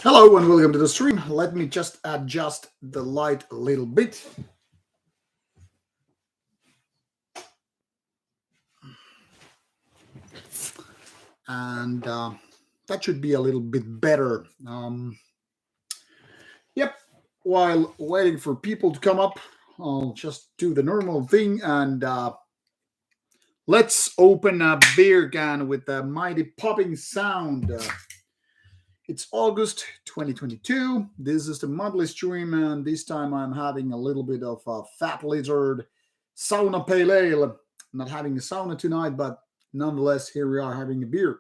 Hello and welcome to the stream. Let me just adjust the light a little bit. And that should be a little bit better. Yep, while waiting for people to come up, I'll just do the normal thing and let's open a beer can with a mighty popping sound. It's August 2022. This is the monthly stream, and this time I'm having a little bit of a fat lizard sauna pale ale. Not having a sauna tonight, but nonetheless, here we are having a beer.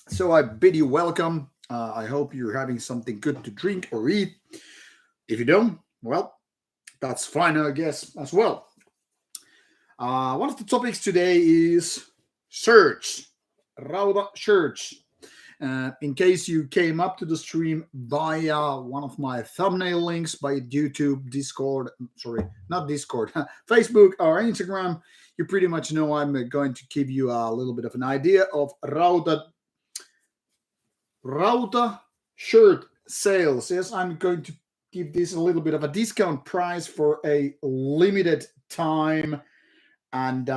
So I bid you welcome. I hope you're having something good to drink or eat. If you don't, well, that's fine, I guess, as well. One of the topics today is shirts, Rauta shirts. In case you came up to the stream via one of my thumbnail links by YouTube, Discord, sorry, not Discord, Facebook or Instagram, you pretty much know I'm going to give you a little bit of an idea of Rauta shirt sales. Yes, I'm going to give this a little bit of a discount price for a limited time. And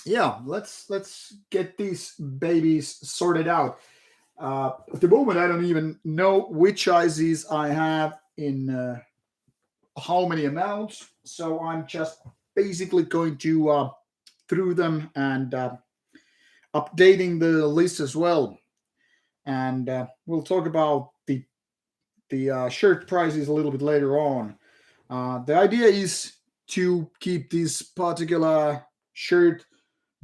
yeah, let's get these babies sorted out. At the moment, I don't even know which sizes I have in how many amounts. So I'm just basically going to through them and updating the list as well. And we'll talk about the shirt prices a little bit later on. The idea is to keep this particular shirt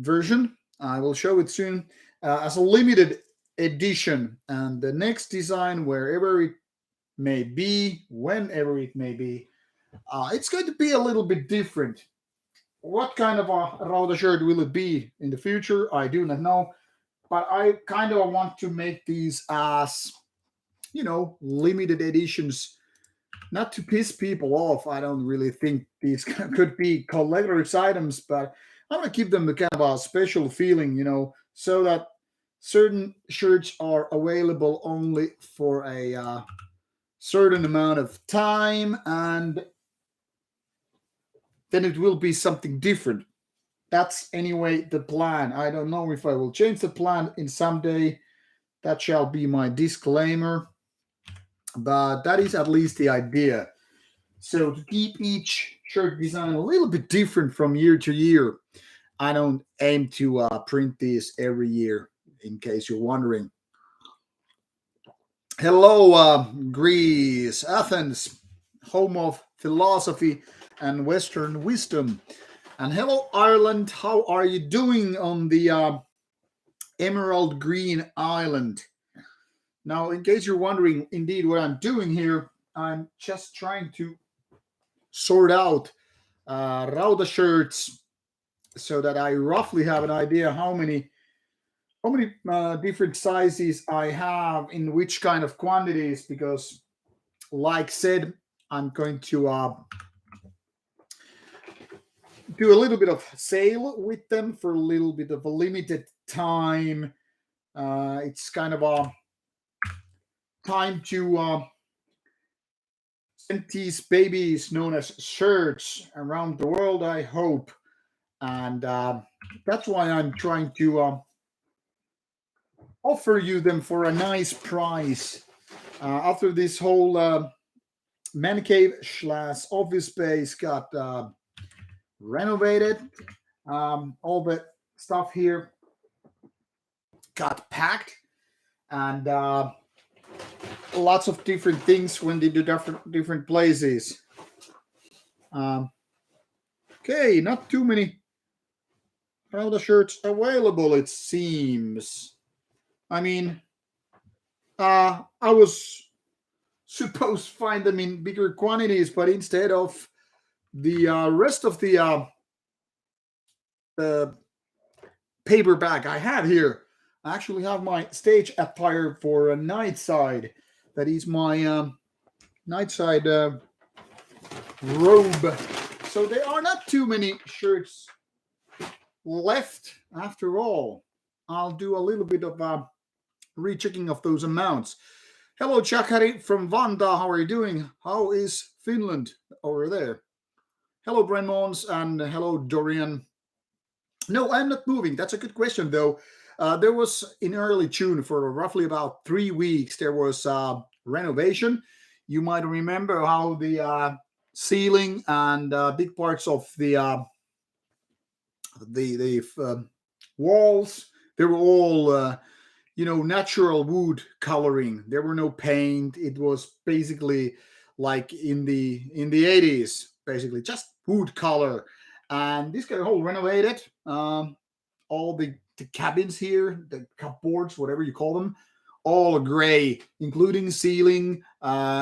version, I will show it soon, as a limited edition. And the next design, wherever it may be, whenever it may be, it's going to be a little bit different. What kind of a Rauta shirt will it be in the future? I do not know. But I kind of want to make these as, limited editions, not to piss people off. I don't really think these could be collector's items, but I want to give them the kind of a special feeling, so that certain shirts are available only for a certain amount of time, and then it will be something different. That's anyway the plan. I don't know if I will change the plan in some day. That shall be my disclaimer. But that is at least the idea. So to keep each shirt design a little bit different from year to year, I don't aim to print these every year, in case you're wondering. Hello, Greece, Athens, home of philosophy and Western wisdom. And hello, Ireland. How are you doing on the Emerald Green Island? Now, in case you're wondering, indeed, what I'm doing here, I'm just trying to sort out Rauta shirts so that I roughly have an idea how many different sizes I have in which kind of quantities. Because, like said, I'm going to do a little bit of sale with them for a little bit of a limited time. It's kind of a time to send these babies known as shirts around the world, I hope. And that's why I'm trying to offer you them for a nice price. After this whole man cave / office space got renovated, all the stuff here got packed, and lots of different things went into different places. Okay, not too many Rauta shirts available, it seems. I mean, I was supposed to find them in bigger quantities, but instead of the rest of the paperback I have here, I actually have my stage attire for a night side. That is my night side robe. So there are not too many shirts left after all. I'll do a little bit of rechecking of those amounts. Hello, Chakari from Vanda. How are you doing? How is Finland over there? Hello, Bremons, and hello, Dorian. No, I'm not moving. That's a good question, though. There was in early June for roughly about 3 weeks. There was renovation. You might remember how the ceiling and big parts of the walls, they were all natural wood coloring. There were no paint. It was basically like in the 80s, basically just wood color. And this got whole renovated. All the cabins here, the cupboards, whatever you call them, all gray, including ceiling,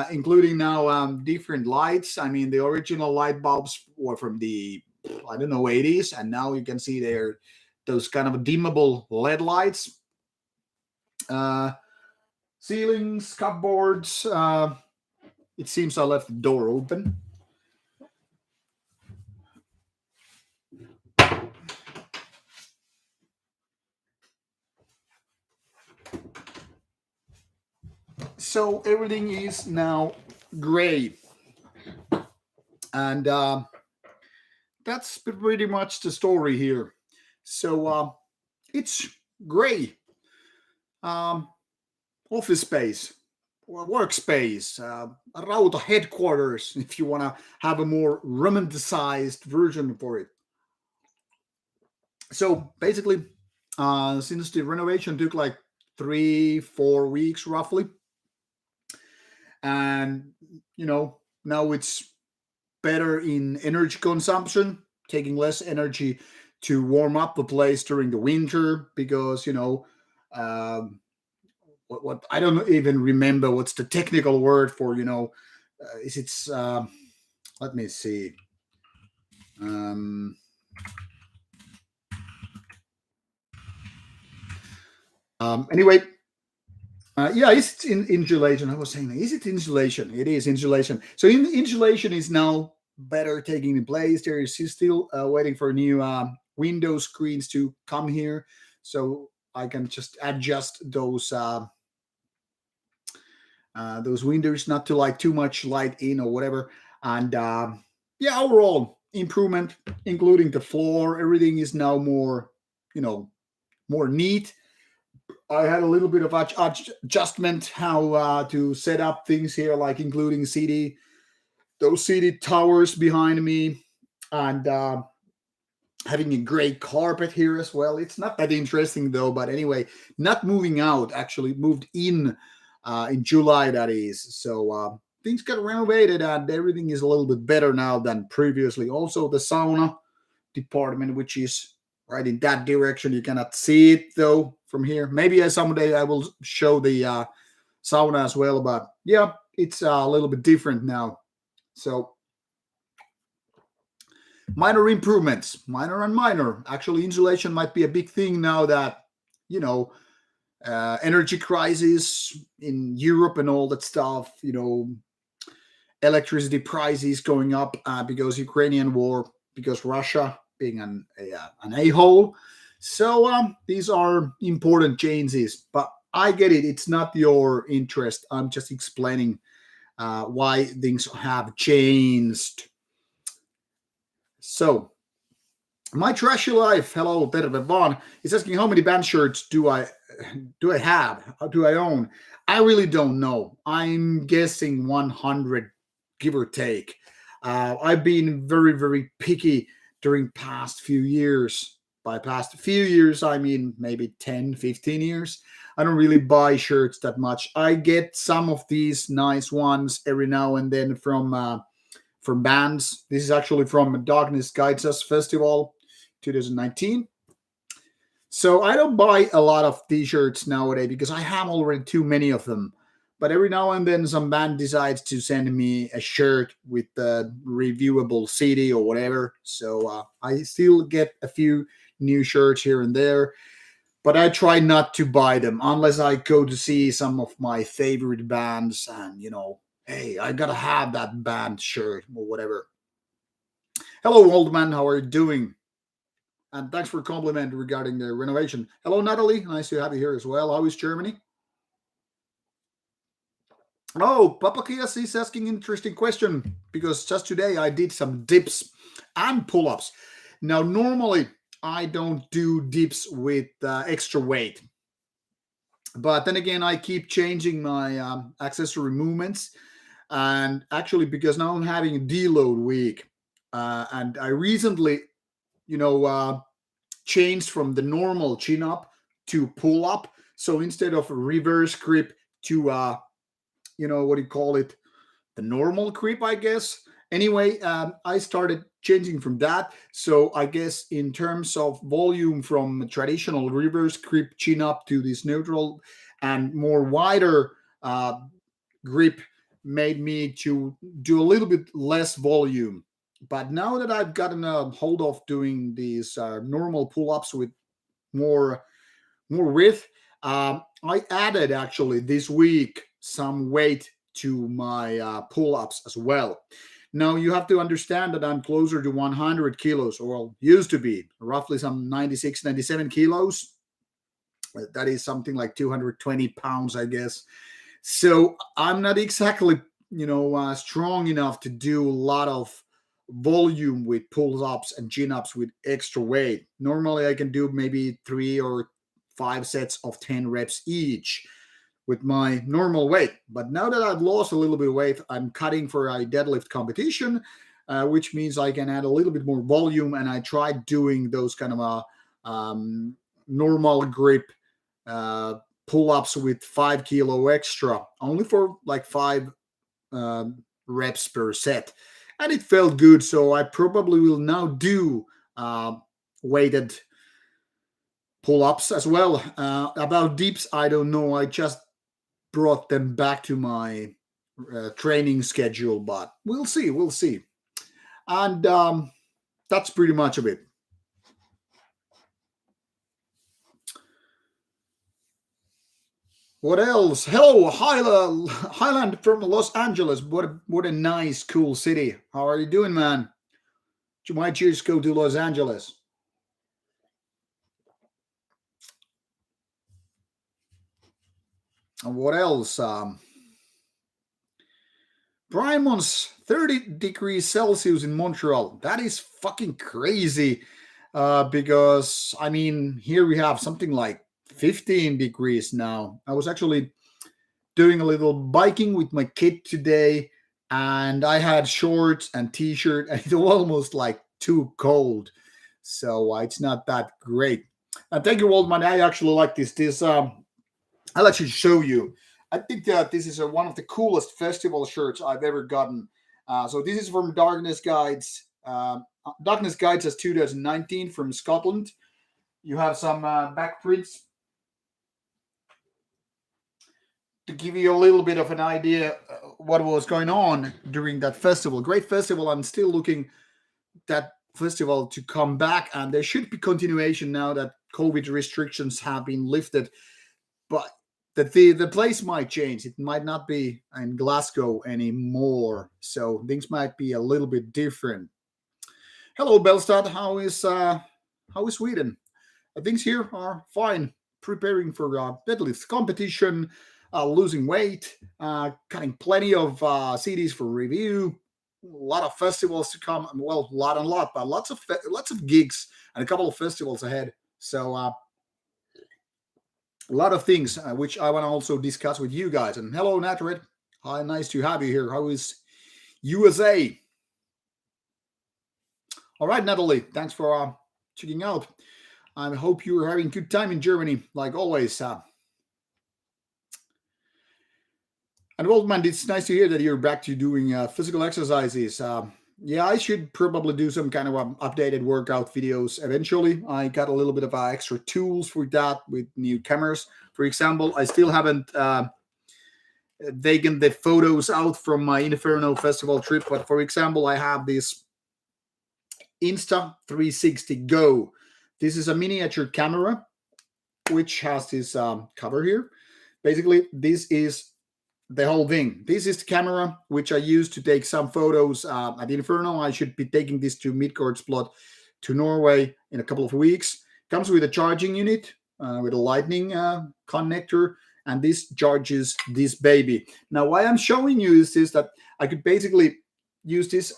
including now different lights. I mean, the original light bulbs were from the, I don't know, 80s, and now you can see there those kind of dimmable LED lights. Uh, Ceilings, cupboards. It seems I left the door open. So everything is now gray, and that's pretty much the story here. So it's gray. Um, Office space, workspace, Rauta headquarters, if you want to have a more romanticized version for it. So basically, since the renovation took like 3, 4 weeks roughly, and now it's better in energy consumption, taking less energy to warm up the place during the winter because um, what I don't even remember what's the technical word for is it's let me see. um Anyway, yeah, it's in insulation. I was saying, is it insulation? It is insulation. So insulation is now better taking in place. There is still waiting for new window screens to come here, so I can just adjust those windows not to like too much light in or whatever. And yeah, overall improvement, including the floor. Everything is now more, more neat. I had a little bit of adjustment how to set up things here, like including those CD towers behind me, and having a gray carpet here as well. It's not that interesting though, but anyway, not moving out. Actually, moved in July. That is so. Things got renovated and everything is a little bit better now than previously. Also, the sauna department, which is right in that direction. You cannot see it though from here. Maybe someday I will show the sauna as well. But yeah, it's a little bit different now. So minor improvements, minor and minor. Actually, insulation might be a big thing now that you know energy crisis in Europe and all that stuff. Electricity prices going up because Ukrainian war, because Russia being an a-hole. So these are important changes, but I get it. It's not your interest. I'm just explaining why things have changed. So my trashy life. Hello, Terve Vaan is asking how many band shirts do I have? How do I own? I really don't know. I'm guessing 100, give or take. I've been very, very picky during past few years. By past few years, I mean maybe 10, 15 years. I don't really buy shirts that much. I get some of these nice ones every now and then from bands. This is actually from Darkness Guides Us Festival 2019. So I don't buy a lot of t-shirts nowadays because I have already too many of them. But every now and then some band decides to send me a shirt with the reviewable CD or whatever. So I still get a few new shirts here and there. But I try not to buy them unless I go to see some of my favorite bands and, hey, I gotta have that band shirt or whatever. Hello, old man. How are you doing? And thanks for a compliment regarding the renovation. Hello, Natalie. Nice to have you here as well. How is Germany? Oh, Papakias is asking interesting question because just today I did some dips and pull-ups. Now, normally I don't do dips with extra weight, but then again I keep changing my accessory movements, and actually because now I'm having a deload week, and I recently, you know, changed from the normal chin up to pull up. So instead of a reverse grip to what do you call it, the normal grip, I guess. Anyway, I started changing from that. So I guess in terms of volume, from traditional reverse grip chin up to this neutral and more wider uh, grip, made me to do a little bit less volume. But now that I've gotten a hold of doing these normal pull-ups with more width, I added actually this week some weight to my pull-ups as well. Now you have to understand that I'm closer to 100 kilos, or well, used to be roughly some 96, 97 kilos. That is something like 220 pounds, I guess. So I'm not exactly, strong enough to do a lot of volume with pull ups and chin ups with extra weight. Normally, I can do maybe 3 or 5 sets of 10 reps each with my normal weight. But now that I've lost a little bit of weight, I'm cutting for a deadlift competition, which means I can add a little bit more volume. And I tried doing those kind of normal grip uh, pull ups with 5 kilo extra, only for like 5 reps per set. And it felt good. So I probably will now do uh, weighted pull ups as well. About dips, I don't know. I just brought them back to my training schedule, but we'll see. We'll see. And that's pretty much of it. What else? Hello, Highland from Los Angeles. What a nice, cool city. How are you doing, man? You might just go to Los Angeles. And what else? Primon's 30 degrees Celsius in Montreal. That is fucking crazy. Because I mean, here we have something like 15 degrees now. I was actually doing a little biking with my kid today, and I had shorts and t-shirt, and it was almost like too cold. So it's not that great. And thank you, Waldman. I actually like this. I'll actually show you. I think that this is one of the coolest festival shirts I've ever gotten. So this is from Darkness Guides. Darkness Guides as 2019 from Scotland. You have some back prints to give you a little bit of an idea what was going on during that festival. Great festival. I'm still looking that festival to come back, and there should be continuation now that COVID restrictions have been lifted. But the place might change. It might not be in Glasgow anymore, so things might be a little bit different. Hello, Belstad. How is Sweden? Things here are fine. Preparing for deadlift competition, losing weight, cutting plenty of CDs for review. A lot of festivals to come. Well, a lot and lot, but lots of gigs and a couple of festivals ahead. So a lot of things which I want to also discuss with you guys. And hello, Natred. Hi, nice to have you here. How is USA? All right, Natalie. Thanks for checking out. I hope you're having a good time in Germany, like always. And well, man, it's nice to hear that you're back to doing physical exercises. Yeah, I should probably do some kind of updated workout videos eventually. I got a little bit of extra tools for that with new cameras. For example, I still haven't taken the photos out from my Inferno Festival trip, but for example, I have this Insta 360 Go. This is a miniature camera which has this cover here. Basically, this is the whole thing. This is the camera which I use to take some photos at Inferno. I should be taking this to Midgårdsblot to Norway in a couple of weeks. Comes with a charging unit with a lightning connector, and this charges this baby. Now, why I'm showing you is that I could basically use this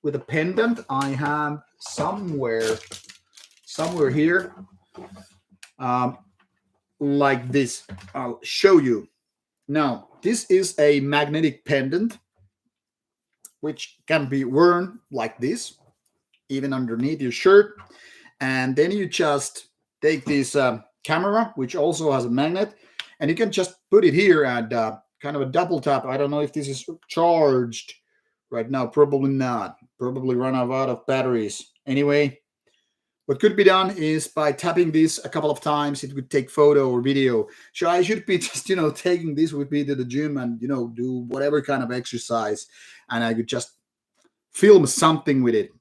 with a pendant I have somewhere here, um, like this. I'll show you. Now, this is a magnetic pendant which can be worn like this, even underneath your shirt. And then you just take this camera, which also has a magnet, and you can just put it here and kind of a double tap. I don't know if this is charged right now. Probably not. Probably run out of batteries. Anyway, what could be done is by tapping this a couple of times, it would take photo or video. So I should be just, taking this with me to the gym and, do whatever kind of exercise. And I could just film something with it.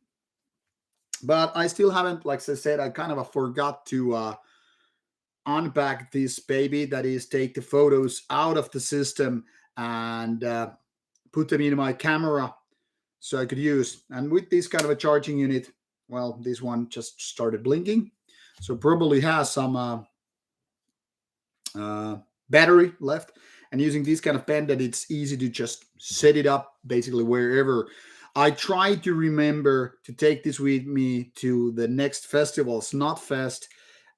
But I still haven't, like I said, I kind of forgot to unpack this baby. That is, take the photos out of the system and put them in my camera so I could use. And with this kind of a charging unit, well, this one just started blinking. So probably has some battery left. And using this kind of pen, that it's easy to just set it up basically wherever. I tried to remember to take this with me to the next festival, Snotfest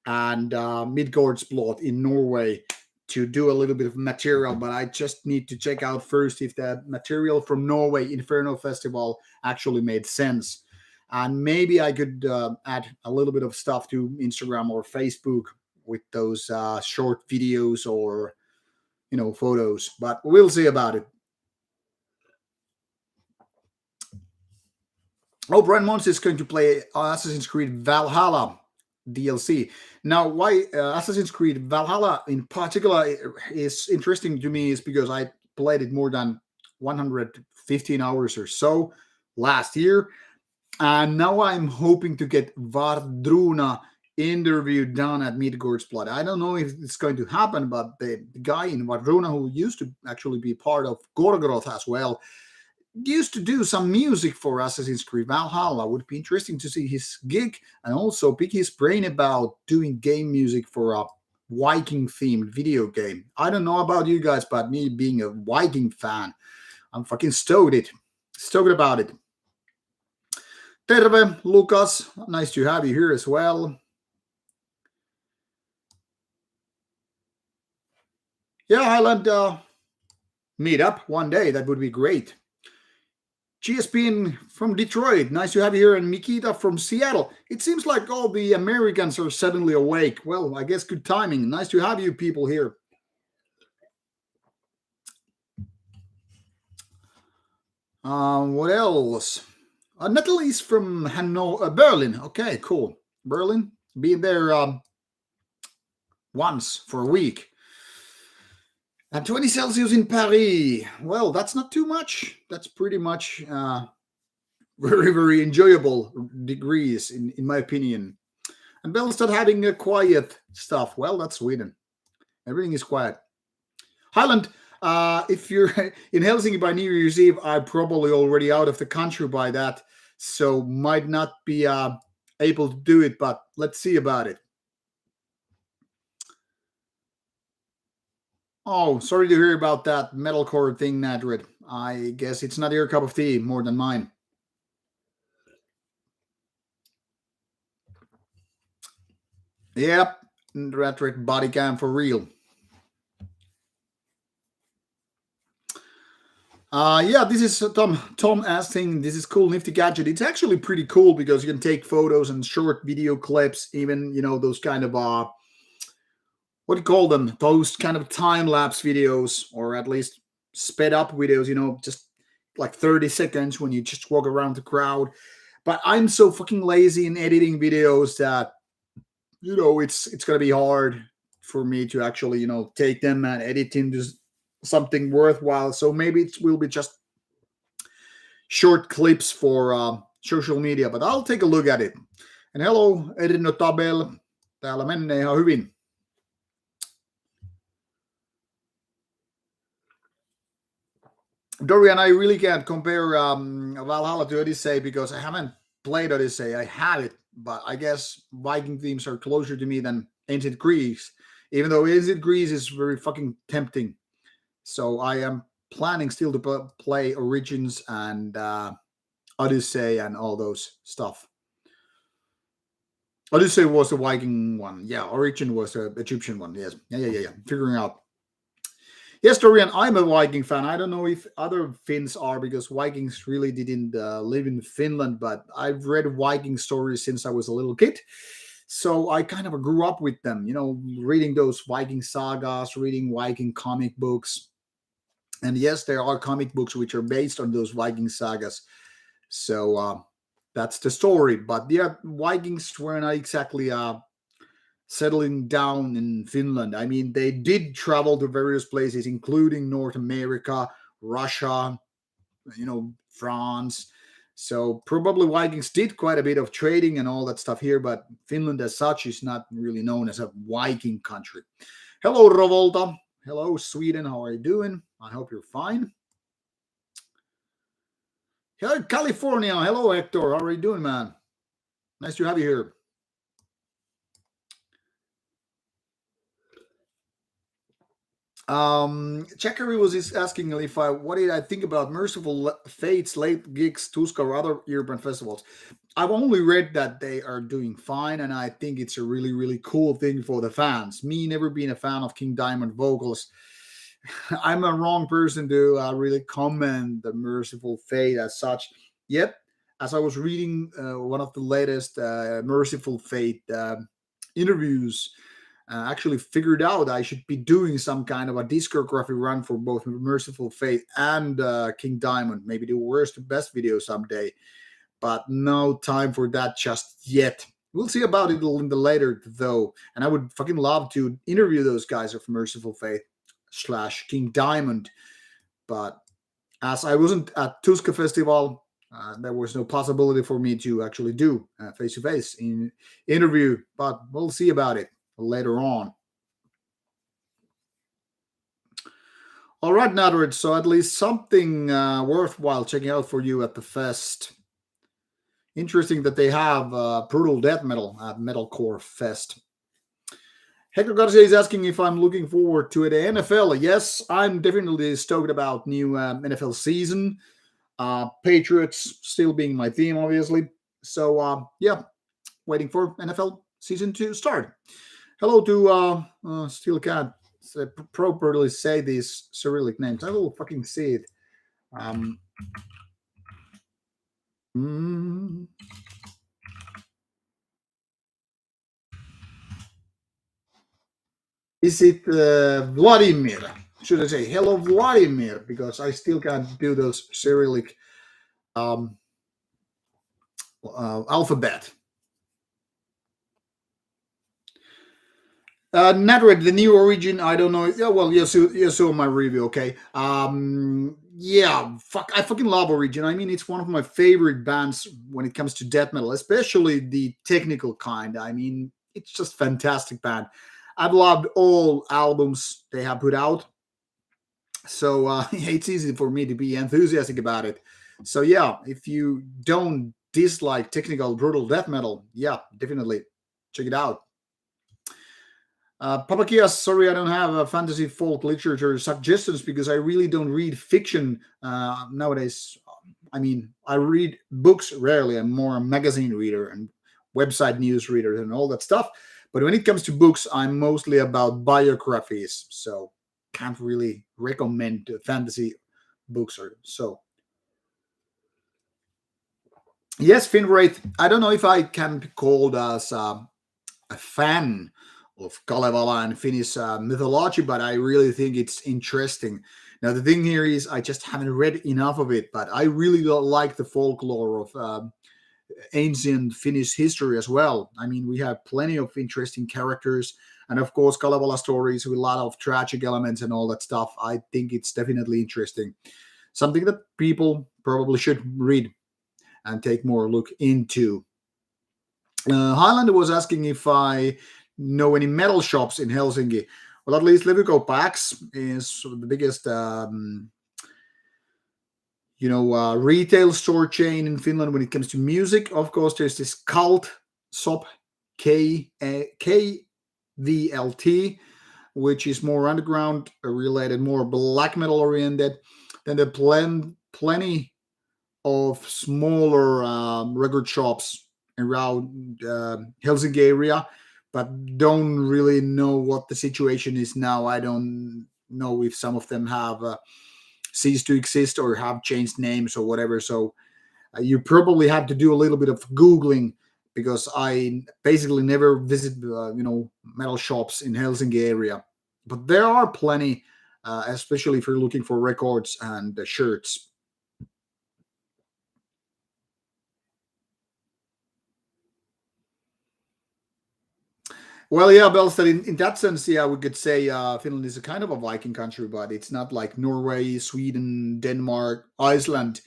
and Midgårdsblot in Norway, to do a little bit of material, but I just need to check out first if that material from Norway Inferno Festival actually made sense. And maybe I could add a little bit of stuff to Instagram or Facebook with those short videos or, photos, but we'll see about it. Oh, Brian Mons is going to play Assassin's Creed Valhalla DLC. Now, why Assassin's Creed Valhalla in particular is interesting to me is because I played it more than 115 hours or so last year. And now I'm hoping to get Vardruna interview done at Midgårdsblot. I don't know if it's going to happen, but the guy in Vardruna who used to actually be part of Gorgoroth as well, used to do some music for Assassin's Creed Valhalla. Would be interesting to see his gig and also pick his brain about doing game music for a Viking themed video game. I don't know about you guys, but me being a Viking fan, I'm fucking stoked about it. Terve, Lucas, nice to have you here as well. Yeah, Highland meet up one day. That would be great. GSPN from Detroit, nice to have you here. And Mikita from Seattle. It seems like all the Americans are suddenly awake. Well, I guess good timing. Nice to have you people here. What else? Natalie's from Berlin. Okay, cool. Berlin, been there once for a week. And 20 Celsius in Paris. Well, that's not too much. That's pretty much very, very enjoyable degrees, in my opinion. And Bellstad having a quiet stuff. Well, that's Sweden. Everything is quiet. Highland, if you're in Helsinki by New Year's Eve, I'm probably already out of the country by that. So might not be able to do it, but let's see about it. Oh, sorry to hear about that metalcore thing, Nadrid. I guess it's not your cup of tea more than mine. Yep, Nadrid body cam for real. Yeah, this is Tom asking. This is cool, nifty gadget. It's actually pretty cool because you can take photos and short video clips, even those kind of what do you call them? Those kind of time lapse videos, or at least sped up videos. Just like 30 seconds when you just walk around the crowd. But I'm so fucking lazy in editing videos that it's gonna be hard for me to actually take them and edit into something worthwhile. So maybe it will be just short clips for social media, but I'll take a look at it. And hello, Erino Tabel. Täällä menee ihan hyvin. Dorian, I really can't compare Valhalla to Odyssey because I haven't played Odyssey. I have it, but I guess Viking themes are closer to me than ancient Greeks. Even though Ancient Greece is very fucking tempting. So I am planning still to play Origins and Odyssey and all those stuff. Odyssey was the Viking one. Yeah, Origin was the Egyptian one. Yes. Yeah. Figuring out. Yes, Dorian, I'm a Viking fan. I don't know if other Finns are because Vikings really didn't live in Finland, but I've read Viking stories since I was a little kid. So I kind of grew up with them, reading those Viking sagas, reading Viking comic books. And yes, there are comic books which are based on those Viking sagas. So that's the story. But yeah, Vikings were not exactly settling down in Finland. I mean, they did travel to various places, including North America, Russia, France. So probably Vikings did quite a bit of trading and all that stuff here, but Finland as such is not really known as a Viking country. Hello, Rovolta. Hello, Sweden. How are you doing? I hope you're fine. Hello, California. Hello, Hector. How are you doing, man? Nice to have you here. Chakari was asking if what did I think about Merciful Fate's late gigs, Tuska, or other European festivals. I've only read that they are doing fine, and I think it's a really, really cool thing for the fans. Me never being a fan of King Diamond vocals, I'm a wrong person to really comment the Merciful Fate as such. Yet, as I was reading one of the latest Merciful Fate interviews, actually figured out I should be doing some kind of a discography run for both Merciful Fate and King Diamond. Maybe the worst to best video someday, but no time for that just yet. We'll see about it in the later though. And I would fucking love to interview those guys of Merciful Fate / King Diamond. But as I wasn't at Tuska Festival, there was no possibility for me to actually do face-to-face interview. But we'll see about it later on. All right, Nadrid. So at least something worthwhile checking out for you at the fest. Interesting that they have brutal death metal at Metalcore Fest. Hector Garcia is asking if I'm looking forward to the NFL. Yes, I'm definitely stoked about new NFL season. Patriots still being my theme, obviously. So yeah, waiting for NFL season to start. Hello to still can't properly say these Cyrillic names. I will fucking see it. Mm, is it Vladimir? Should I say hello, Vladimir? Because I still can't do those Cyrillic um, alphabet. Network, the new origin, I don't know. Yeah, well, you saw my review, okay. Yeah, I fucking love Origin. I mean, it's one of my favorite bands when it comes to death metal, especially the technical kind. I mean, it's just fantastic band. I've loved all albums they have put out, so it's easy for me to be enthusiastic about it. So yeah, if you don't dislike technical brutal death metal, yeah, definitely check it out. Papakias, sorry, I don't have fantasy folk literature suggestions because I really don't read fiction nowadays. I mean, I read books rarely. I'm more a magazine reader and website news reader and all that stuff. But when it comes to books, I'm mostly about biographies. So can't really recommend fantasy books or so. Yes, Finwraith. I don't know if I can be called as a fan of Kalevala and Finnish mythology, but I really think it's interesting. Now, the thing here is, I just haven't read enough of it, but I really like the folklore of ancient Finnish history as well. I mean, we have plenty of interesting characters, and of course, Kalevala stories with a lot of tragic elements and all that stuff. I think it's definitely interesting. Something that people probably should read and take more look into. Highlander was asking if I know any metal shops in Helsinki. Well, at least Levyko Pax is sort of the biggest, retail store chain in Finland when it comes to music. Of course, there's this cult shop, KVLT. which is more underground related, more black metal oriented. Then there plenty of smaller record shops around Helsinki area, but don't really know what the situation is now. I don't know if some of them have ceased to exist or have changed names or whatever. So you probably have to do a little bit of googling, because I basically never visit metal shops in Helsinki area, but there are plenty, especially if you're looking for records and shirts. Well, yeah, Belstad, in that sense, yeah, we could say Finland is a kind of a Viking country, but it's not like Norway, Sweden, Denmark, Iceland.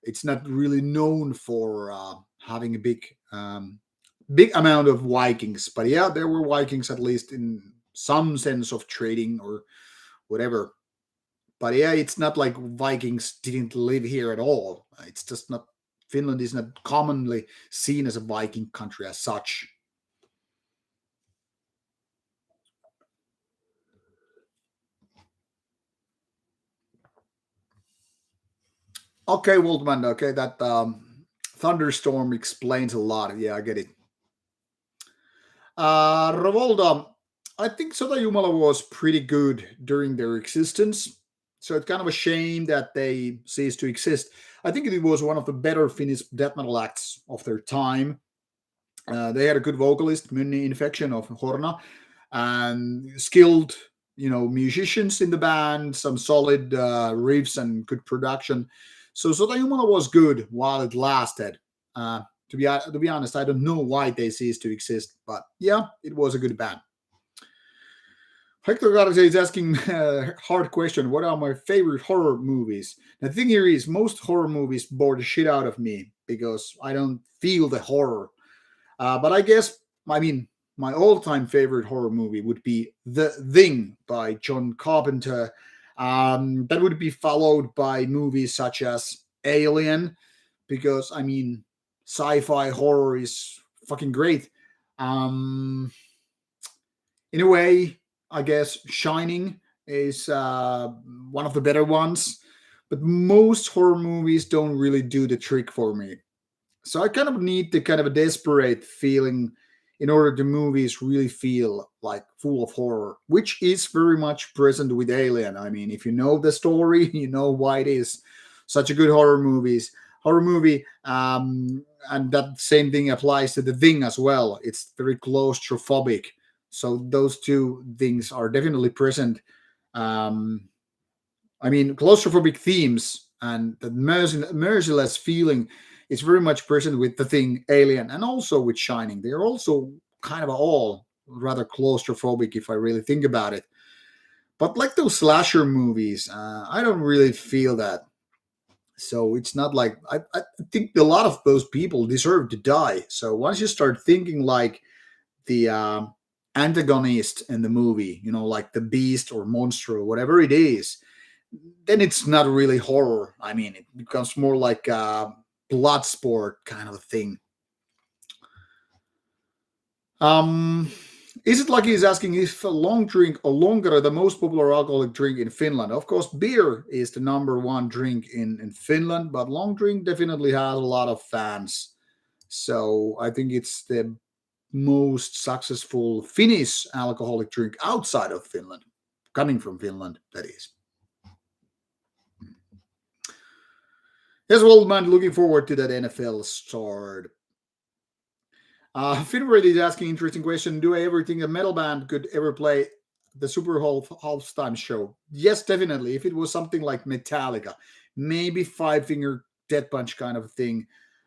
It's not really known for having a big amount of Vikings. But yeah, there were Vikings at least in some sense of trading or whatever. But yeah, it's not like Vikings didn't live here at all. It's just not, Finland is not commonly seen as a Viking country as such. Okay, Waldman. Okay, that thunderstorm explains a lot. Yeah, I get it. Revolta, I think Sota Jumala was pretty good during their existence. So it's kind of a shame that they ceased to exist. I think it was one of the better Finnish death metal acts of their time. They had a good vocalist, Mynni Infection of Horna, and skilled, musicians in the band, some solid riffs and good production. So Sota Jumala was good while it lasted. Uh, to be honest, I don't know why they ceased to exist, but yeah, it was a good band. Hector Garza is asking a hard question. What are my favorite horror movies? The thing here is, most horror movies bore the shit out of me because I don't feel the horror. But I guess, I mean, my all-time favorite horror movie would be The Thing by John Carpenter. That would be followed by movies such as Alien, because I mean, sci-fi horror is fucking great. Um, in a way, I guess Shining is one of the better ones, but most horror movies don't really do the trick for me. So I kind of need the kind of a desperate feeling in order the movies really feel like full of horror, which is very much present with Alien. I mean, if you know the story, you know why it is such a good horror movie. And that same thing applies to The Thing as well. It's very claustrophobic. So those two things are definitely present. Um, I mean, claustrophobic themes and the merciless feeling is very much present with The Thing, Alien, and also with Shining. They're also kind of all rather claustrophobic if I really think about it. But like those slasher movies, I don't really feel that. So it's not like I think a lot of those people deserve to die. So once you start thinking like the antagonist in the movie, like the beast or monster or whatever it is, then it's not really horror. I mean, it becomes more like a blood sport kind of a thing. Um, is it like he's asking if a long drink or longer are the most popular alcoholic drink in Finland? Of course, beer is the number one drink in Finland, but long drink definitely has a lot of fans. So I think it's the most successful Finnish alcoholic drink outside of Finland, coming from Finland, that is. Yes, well, man, looking forward to that NFL start. Finward is asking interesting question. Do I ever think a metal band could ever play the Super Bowl halftime show? Yes, definitely. If it was something like Metallica, maybe Five Finger Death Punch kind of thing,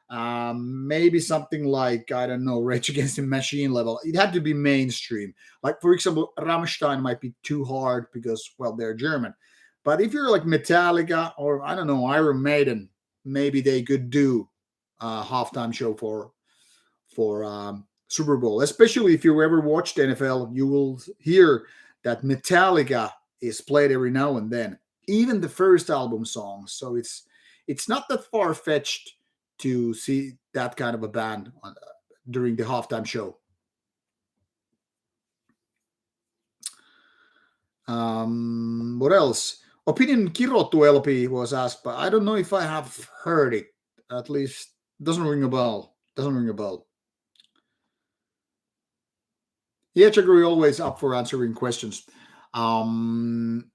maybe something like, I don't know, Rage Against the Machine level. It had to be mainstream. Like, for example, Rammstein might be too hard because, well, they're German. But if you're like Metallica or, I don't know, Iron Maiden, maybe they could do a halftime show for Super Bowl. Especially if you ever watched NFL, you will hear that Metallica is played every now and then, even the first album songs. So it's not that far fetched to see that kind of a band during the halftime show. What else? Opinion Kirotu LP was asked, but I don't know if I have heard it. At least doesn't ring a bell. Doesn't ring a bell. Yeah, Chaguri always up for answering questions. Um,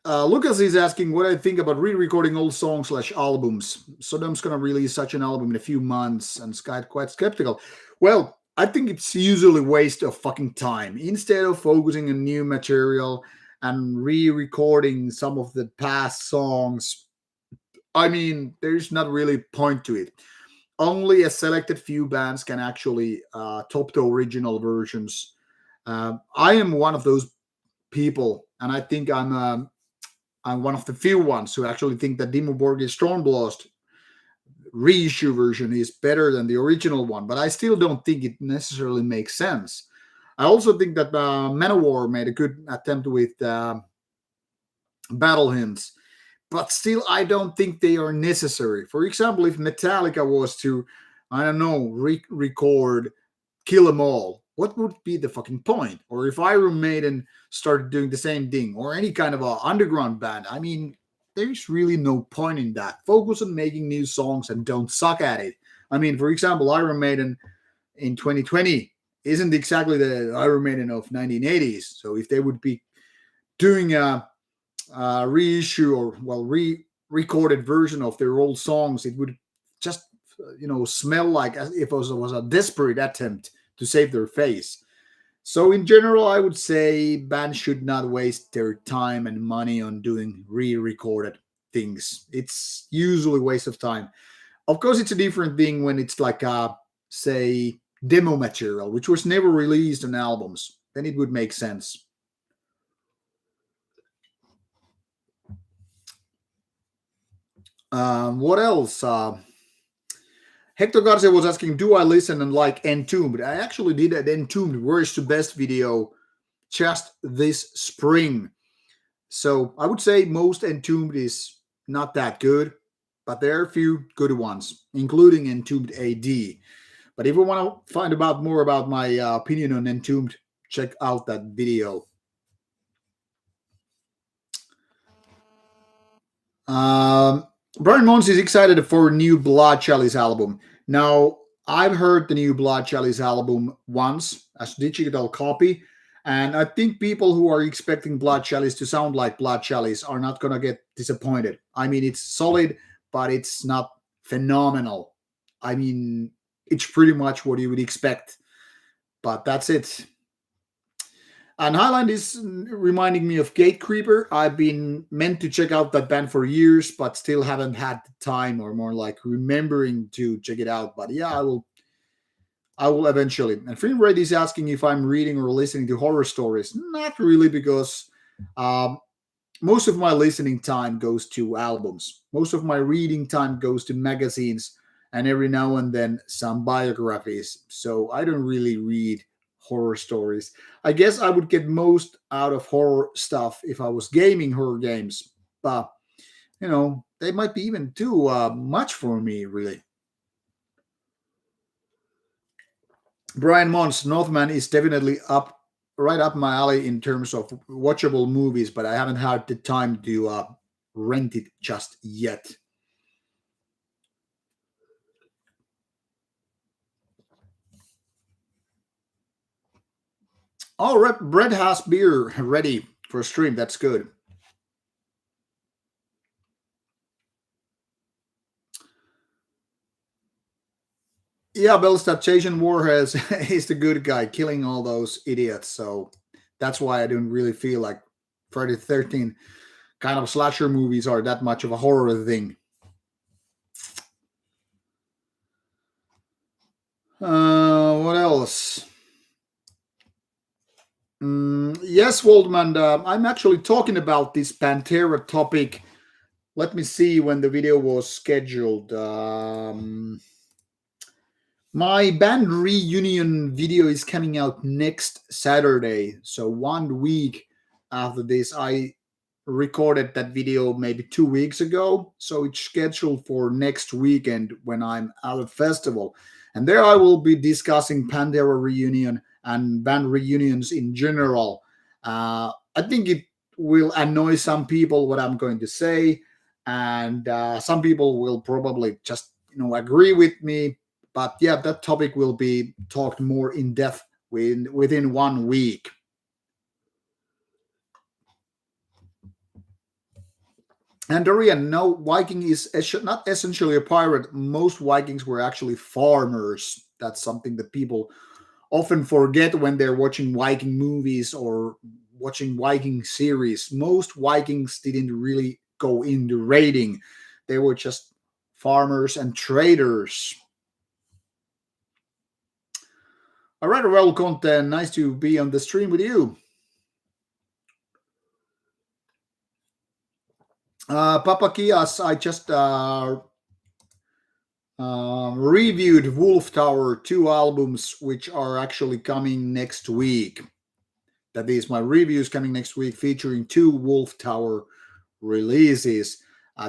Lucas is asking what I think about re-recording old songs slash albums. Sodom's gonna release such an album in a few months, and Sky quite skeptical. Well, I think it's usually a waste of fucking time. Instead of focusing on new material and re-recording some of the past songs, I mean, there's not really point to it. Only a selected few bands can actually top the original versions. I am one of those people, and I think I'm one of the few ones who actually think that Dimmu Borgir's Stormblast reissue version is better than the original one, but I still don't think it necessarily makes sense. I also think that Manowar made a good attempt with battle hymns, but still, I don't think they are necessary. For example, if Metallica was to, I don't know, record Kill 'Em All, what would be the fucking point? Or if Iron Maiden started doing the same thing, or any kind of a underground band, I mean, there's really no point in that. Focus on making new songs and don't suck at it. I mean, for example, Iron Maiden in 2020 isn't exactly the Iron Maiden of 1980s. So if they would be doing a reissue or well recorded version of their old songs, it would just smell like as if it was a desperate attempt to save their face. So in general, I would say bands should not waste their time and money on doing re-recorded things. It's usually a waste of time. Of course, it's a different thing when it's like say demo material, which was never released on albums. Then it would make sense. What else? Hector Garcia was asking, do I listen and like Entombed? I actually did an Entombed Worst to Best video just this spring. So I would say most Entombed is not that good, but there are a few good ones, including Entombed AD. But if you want to find out more about my opinion on Entombed, check out that video. Um, Brian Mons is excited for a new Blood Chalice album. Now, I've heard the new Blood Chalice album once as digital copy, and I think people who are expecting Blood Chalice to sound like Blood Chalice are not going to get disappointed. I mean, it's solid, but it's not phenomenal. I mean, it's pretty much what you would expect, but that's it. And Highland is reminding me of Gatecreeper. I've been meant to check out that band for years, but still haven't had the time, or more like remembering to check it out. But yeah, I will. I will eventually. And Freered is asking if I'm reading or listening to horror stories. Not really, because um, most of my listening time goes to albums. Most of my reading time goes to magazines, and every now and then some biographies. So I don't really read horror stories. I guess I would get most out of horror stuff if I was gaming horror games, but they might be even too much for me, really. Brian Mons, Northman is definitely right up my alley in terms of watchable movies, but I haven't had the time to rent it just yet. Oh, Brett has beer ready for stream. That's good. Yeah, Bellstad, Jason Voorhees is the good guy, killing all those idiots. So that's why I don't really feel like Friday the 13th kind of slasher movies are that much of a horror thing. What else? Yes, Waldman, I'm actually talking about this Pantera topic. Let me see when the video was scheduled. My band reunion video is coming out next Saturday. So 1 week after this, I recorded that video maybe 2 weeks ago. So it's scheduled for next weekend when I'm at a festival. And there I will be discussing Pandora reunion and band reunions in general. I think it will annoy some people what I'm going to say, and some people will probably just agree with me. But yeah, that topic will be talked more in depth within 1 week. And Dorian, no, Viking is not essentially a pirate. Most Vikings were actually farmers. That's something that people often forget when they're watching Viking movies or watching Viking series. Most Vikings didn't really go into raiding, they were just farmers and traders. All right, well, content. Nice to be on the stream with you. Papa Kias, I just reviewed Wolf Tower 2 albums, which are actually coming next week. That is, my reviews coming next week featuring 2 Wolf Tower releases.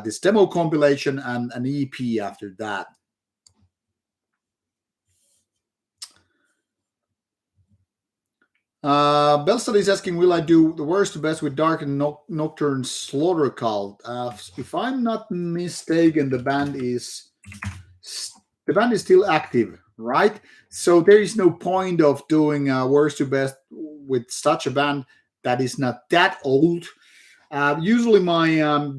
This demo compilation and an EP after that. Belstad is asking, will I do the worst to best with Dark and Nocturne Slaughter Cult? If I'm not mistaken, the band is still active, right? So there is no point of doing worst to best with such a band that is not that old. Usually, my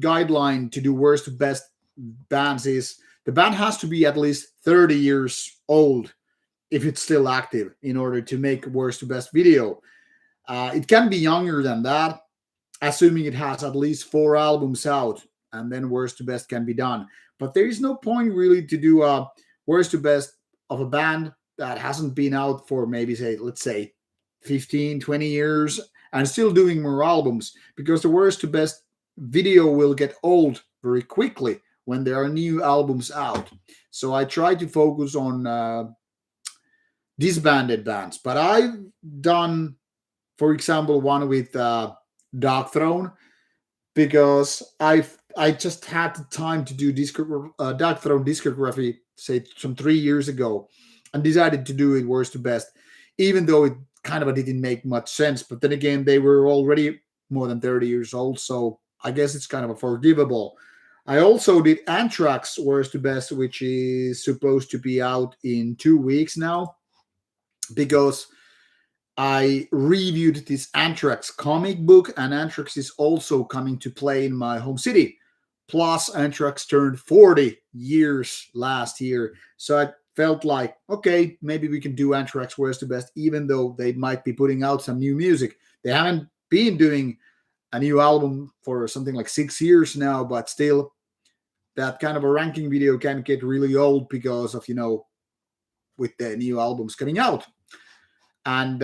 guideline to do worst to best bands is the band has to be at least 30 years old if it's still active in order to make worst to best video. It can be younger than that, assuming it has at least 4 albums out, and then worst to best can be done. But there is no point really to do a worst to best of a band that hasn't been out for maybe let's say 15, 20 years and still doing more albums, because the worst to best video will get old very quickly when there are new albums out. So I try to focus on disbanded bands. But I've done, for example, one with Dark Throne, because I just had the time to do Dark Throne discography, say some 3 years ago, and decided to do it worst to best, even though it kind of didn't make much sense. But then again, they were already more than 30 years old, so I guess it's kind of a forgivable. I also did Anthrax worst to best, which is supposed to be out in 2 weeks now, because I reviewed this Anthrax comic book, and Anthrax is also coming to play in my home city. Plus, Anthrax turned 40 years last year. So I felt like, okay, maybe we can do Anthrax Worst to Best, even though they might be putting out some new music. They haven't been doing a new album for something like 6 years now, but still, that kind of a ranking video can get really old because of, with the new albums coming out. And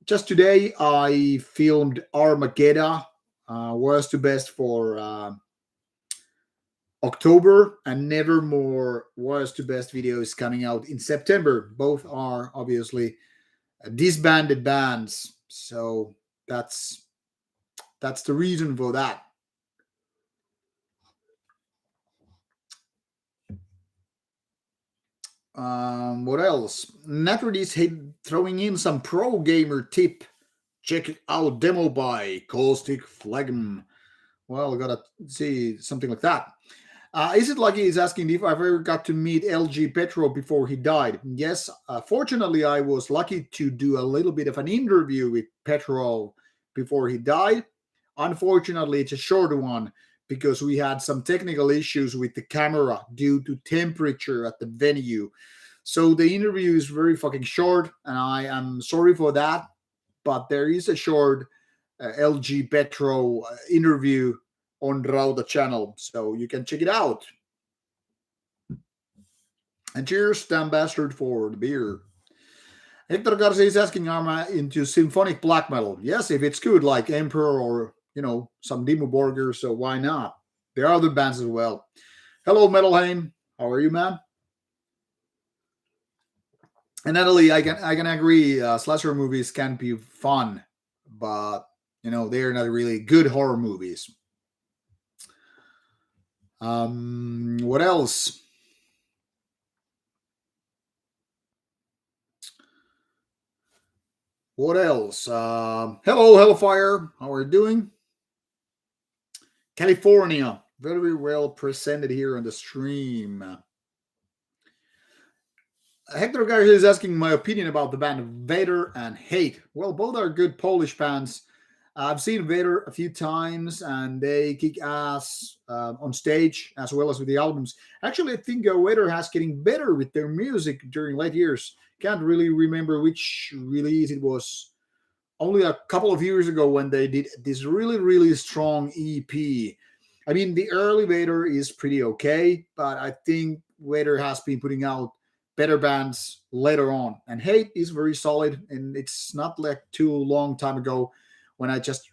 just today, I filmed Armageddon, worst to best for October, and Nevermore worst to best video is coming out in September. Both are obviously disbanded bands, so that's the reason for that. What else? Natrid is throwing in some pro gamer tip. Check it out, demo by Caustic Phlegm. Well, I gotta see something like that. Is it lucky? He's asking if I've ever got to meet LG Petro before he died. Yes, fortunately, I was lucky to do a little bit of an interview with Petro before he died. Unfortunately, it's a short one because we had some technical issues with the camera due to temperature at the venue. So the interview is very fucking short, and I am sorry for that. But there is a short LG Petro interview on Rauta channel, so you can check it out. And cheers, damn bastard, for the beer. Hector Garcia is asking, am I into symphonic black metal? Yes, if it's good, like Emperor or, some Dimmu Borgir, so why not? There are other bands as well. Hello, Metalheim. How are you, man? And Natalie, I can agree. Slasher movies can be fun, but they're not really good horror movies. What else? What else? Hello, Hellfire. How are you doing? California. Very well presented here on the stream. Hector Garcia is asking my opinion about the band Vader and Hate. Well, both are good Polish bands. I've seen Vader a few times, and they kick ass on stage as well as with the albums. Actually, I think Vader has getting better with their music during late years. Can't really remember which release it was. Only a couple of years ago when they did this really strong EP. I mean, the early Vader is pretty okay, but I think Vader has been putting out better bands later on. And Hate is very solid, and it's not like too long time ago when I just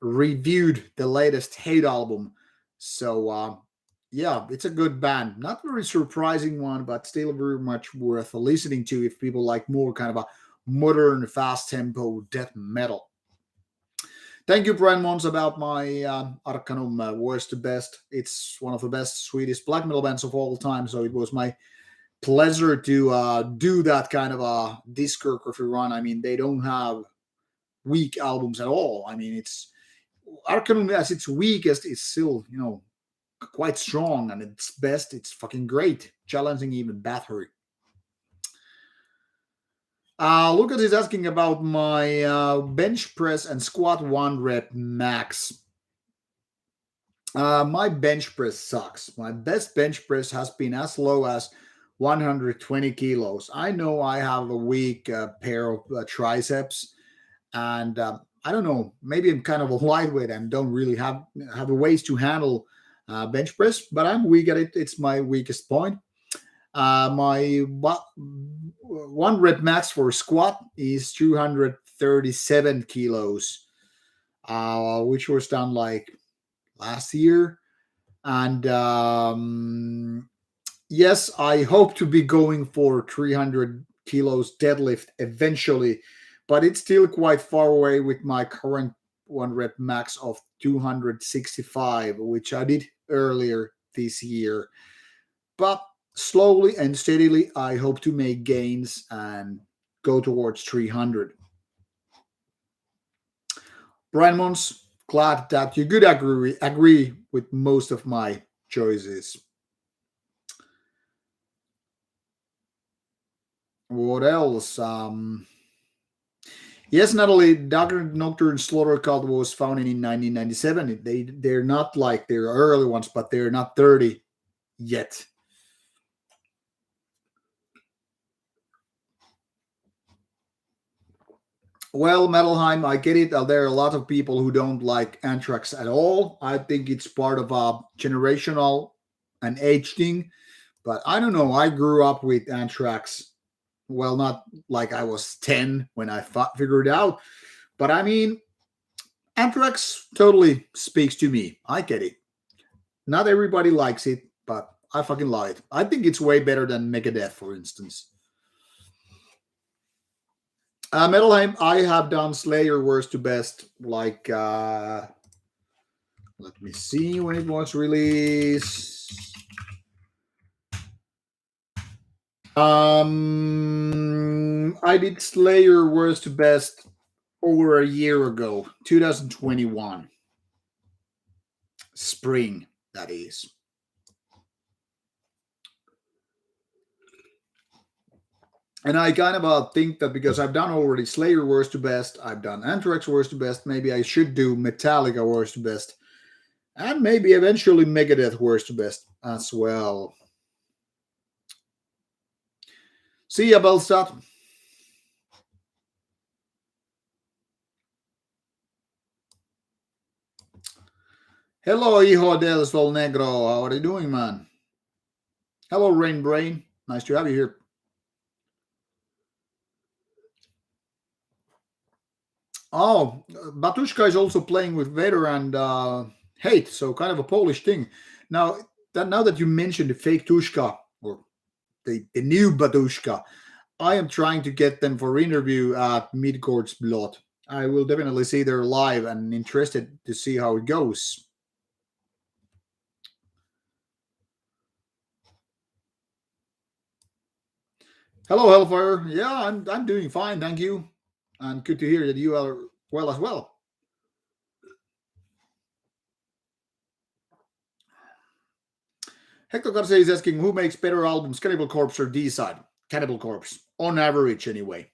reviewed the latest Hate album. So yeah, it's a good band. Not very surprising one, but still very much worth listening to if people like more kind of a modern fast tempo death metal. Thank you, Brian Mons, about my Arcanum worst to best. It's one of the best Swedish black metal bands of all time, so it was my pleasure to do that kind of a discography run. I mean, they don't have weak albums at all. I mean, it's Arcanum as its weakest is still, quite strong, and its best, it's fucking great, challenging even Bathory. Lucas is asking about my bench press and squat 1 rep max. My bench press sucks. My best bench press has been as low as 120 kilos. I know I have a weak pair of triceps, and I don't know. Maybe I'm kind of a lightweight and don't really have the ways to handle bench press, but I'm weak at it. It's my weakest point. My 1 rep max for squat is 237 kilos, which was done like last year. And yes, I hope to be going for 300 kilos deadlift eventually, but it's still quite far away with my current 1 rep max of 265, which I did earlier this year. But slowly and steadily, I hope to make gains and go towards 300. Brian Mons, glad that you could agree with most of my choices. What else? Yes, Natalie, Dr. Nocturne Slaughter Cult was founded in 1997. They're not like their early ones, but they're not 30 yet. Well, Metalheim, I get it. There are a lot of people who don't like Anthrax at all. I think it's part of a generational and age thing. But I don't know. I grew up with Anthrax. Well, not like I was 10 when I figured it out. But I mean, Anthrax totally speaks to me. I get it. Not everybody likes it, but I fucking love it. I think it's way better than Megadeth, for instance. Metalheim, I have done Slayer worst to best. Like, let me see when it was released. I did Slayer worst to best over a year ago, 2021, spring. That is. And I kind of think that because I've done already Slayer worst to best, I've done Anthrax worst to best, maybe I should do Metallica worst to best, and maybe eventually Megadeth worst to best as well. See ya, Belstad. Hello, hijo del sol negro. How are you doing, man? Hello, Rain Brain. Nice to have you here. Oh, Batushka is also playing with Vader and Hate, so kind of a Polish thing. Now that you mentioned the fake Tushka or the new Batushka, I am trying to get them for interview at Midgård's Blood. I will definitely see their live and interested to see how it goes. Hello, Hellfire. Yeah, I'm doing fine, thank you. and good to hear that you are well as well. Hector Garcia is asking who makes better albums, Cannibal Corpse or D Side? Cannibal Corpse, on average, anyway.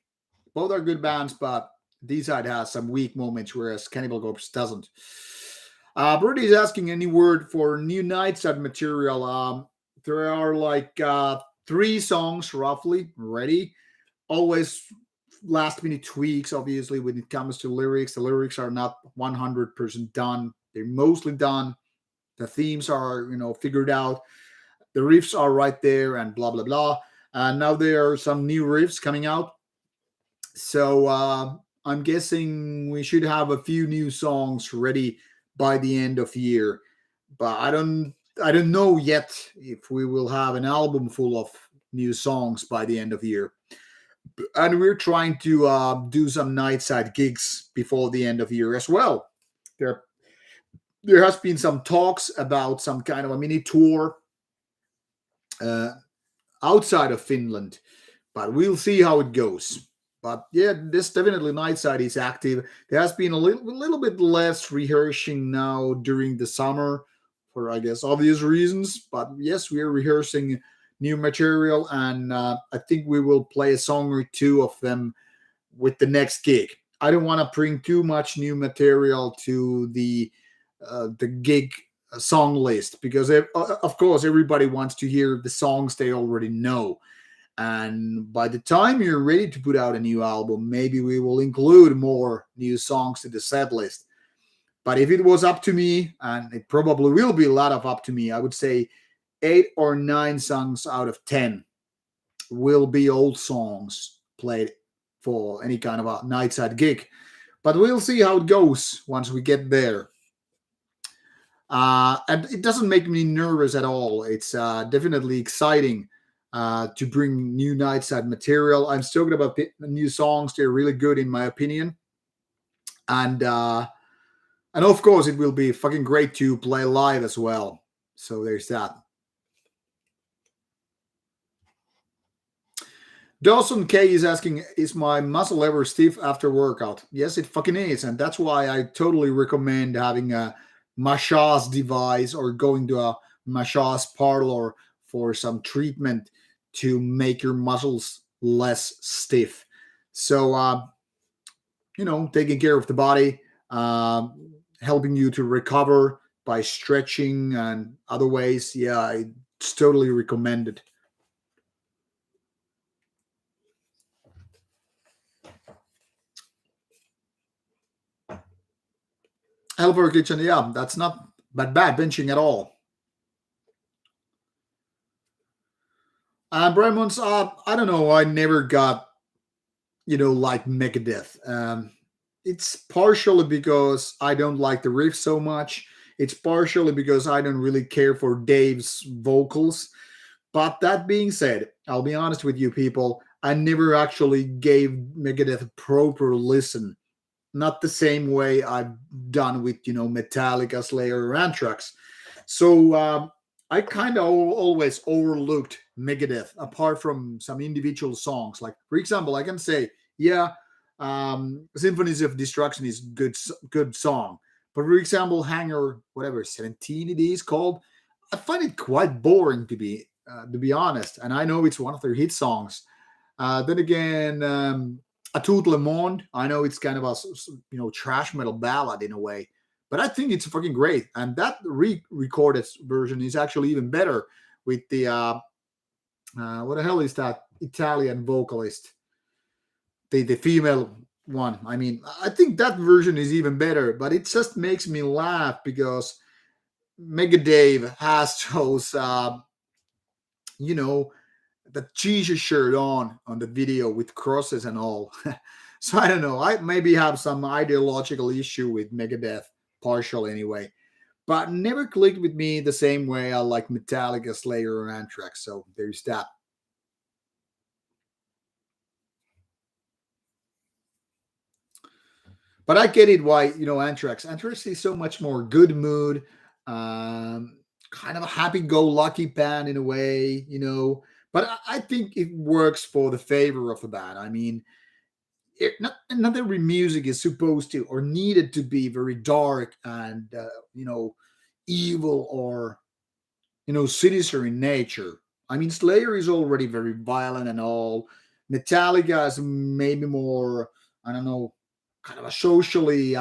Both are good bands, but D Side has some weak moments, whereas Cannibal Corpse doesn't. Brody is asking any word for new Nightside material. There are like three songs roughly ready. Always last minute tweaks, obviously, when it comes to lyrics. The lyrics are not 100% done, they're mostly done. The themes are, figured out. The riffs are right there, and blah, blah, blah. And now there are some new riffs coming out. So I'm guessing we should have a few new songs ready by the end of year. But I don't know yet if we will have an album full of new songs by the end of year. And we're trying to do some nightside gigs before the end of year as well. There there has been some talks about some kind of a mini tour uh, outside of Finland, but we'll see how it goes. But yeah, this definitely Nightside is active. There has been a little bit less rehearsing now during the summer for, I guess, obvious reasons. But yes, we are rehearsing new material, and I think we will play a song or two of them with the next gig. I don't want to bring too much new material to the gig song list because of course everybody wants to hear the songs they already know, and by the time you're ready to put out a new album, maybe we will include more new songs to the set list. But if it was up to me, and it probably will be a lot of up to me, I would say 8 or 9 songs out of 10 will be old songs played for any kind of a nightside gig. But we'll see how it goes once we get there. And it doesn't make me nervous at all. It's definitely exciting to bring new nightside material. I'm talking about new songs. They're really good in my opinion. And of course it will be fucking great to play live as well. So there's that. Dawson K is asking, is my muscle ever stiff after workout? Yes, it fucking is. And that's why I totally recommend having a massage device or going to a massage parlor for some treatment to make your muscles less stiff. So, taking care of the body, uh, helping you to recover by stretching and other ways. Yeah, it's totally recommended. Helper Kitchen, yeah, that's not bad benching at all. Brian Mons, I don't know. I never got, like Megadeth. It's partially because I don't like the riff so much. It's partially because I don't really care for Dave's vocals. But that being said, I'll be honest with you people. I never actually gave Megadeth a proper listen. Not the same way I've done with, Metallica, Slayer, or Anthrax. So I kind of always overlooked Megadeth, apart from some individual songs. Like, for example, I can say, yeah, Symphonies of Destruction is good song. But for example, Hangar, whatever 17 it is called, I find it quite boring to be honest. And I know it's one of their hit songs. Then again, A Tout Le Monde. I know it's kind of a trash metal ballad in a way, but I think it's fucking great. And that re-recorded version is actually even better with the what the hell is that Italian vocalist, the female one. I mean, I think that version is even better, but it just makes me laugh because Mega Dave has those you know the Jesus shirt on the video with crosses and all. So I don't know. I maybe have some ideological issue with Megadeth, partial anyway, but never clicked with me the same way I like Metallica, Slayer, or Anthrax. So there's that. But I get it why Anthrax. Anthrax is so much more good mood, kind of a happy-go-lucky band in a way. But I think it works for the favor of the band. I mean, not every music is supposed to or needed to be very dark and evil or sinister in nature. I mean, Slayer is already very violent and all. Metallica is maybe more, I don't know, kind of a socially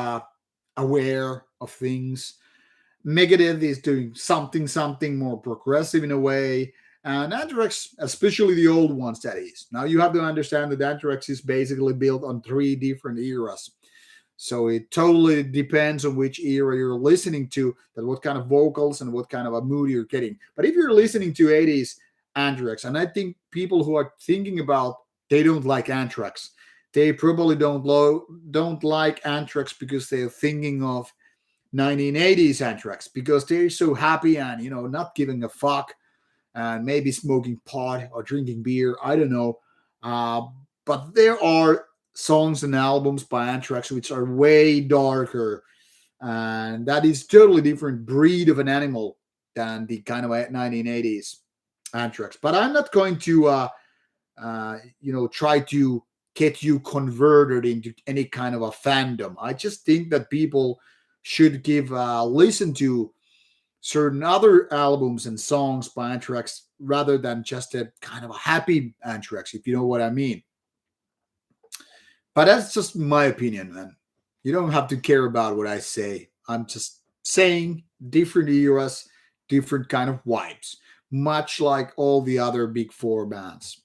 aware of things. Megadeth is doing something more progressive in a way. And Anthrax, especially the old ones, that is. Now you have to understand that Anthrax is basically built on three different eras. So it totally depends on which era you're listening to, that what kind of vocals and what kind of a mood you're getting. But if you're listening to 80s Anthrax, and I think people who are thinking about they don't like Anthrax, they probably don't like Anthrax because they're thinking of 1980s Anthrax because they're so happy and not giving a fuck and maybe smoking pot or drinking beer. I don't know. Uh, but there are songs and albums by Anthrax which are way darker, and that is totally different breed of an animal than the kind of 1980s Anthrax. But I'm not going to, try to get you converted into any kind of a fandom. I just think that people should give a listen to certain other albums and songs by Anthrax rather than just a kind of a happy Anthrax, if you know what I mean. But that's just my opinion, man. You don't have to care about what I say. I'm just saying different eras, different kind of vibes, much like all the other big four bands.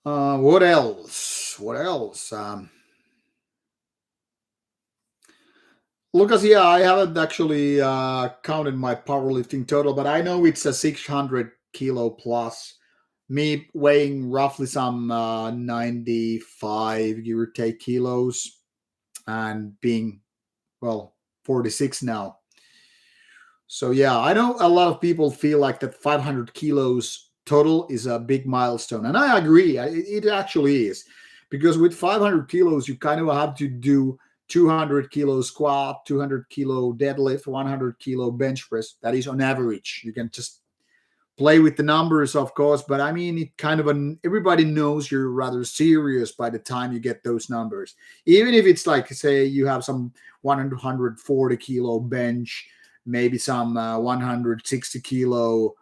What else? What else? Lucas, yeah, I haven't actually counted my powerlifting total, but I know it's a 600 kilo plus. Me weighing roughly some 95, give or take, kilos, and being, well, 46 now. So, yeah, I know a lot of people feel like that 500 kilos total is a big milestone. And I agree, it actually is. Because with 500 kilos, you kind of have to do 200 kilo squat, 200 kilo deadlift, 100 kilo bench press. That is on average. You can just play with the numbers, of course, but I mean, it kind of everybody knows you're rather serious by the time you get those numbers. Even if it's like, say, you have some 140 kilo bench, maybe some 160 kilo,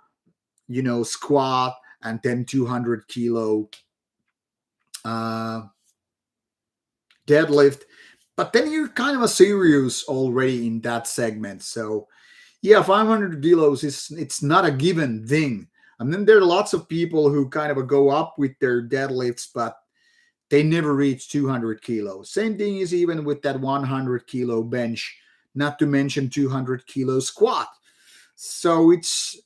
squat, and then 200 kilo uh, deadlift. But then you're kind of a serious already in that segment. So yeah, 500 kilos is it's not a given thing. And then there are lots of people who kind of go up with their deadlifts, but they never reach 200 kilos. Same thing is even with that 100 kilo bench, not to mention 200 kilo squat. So it's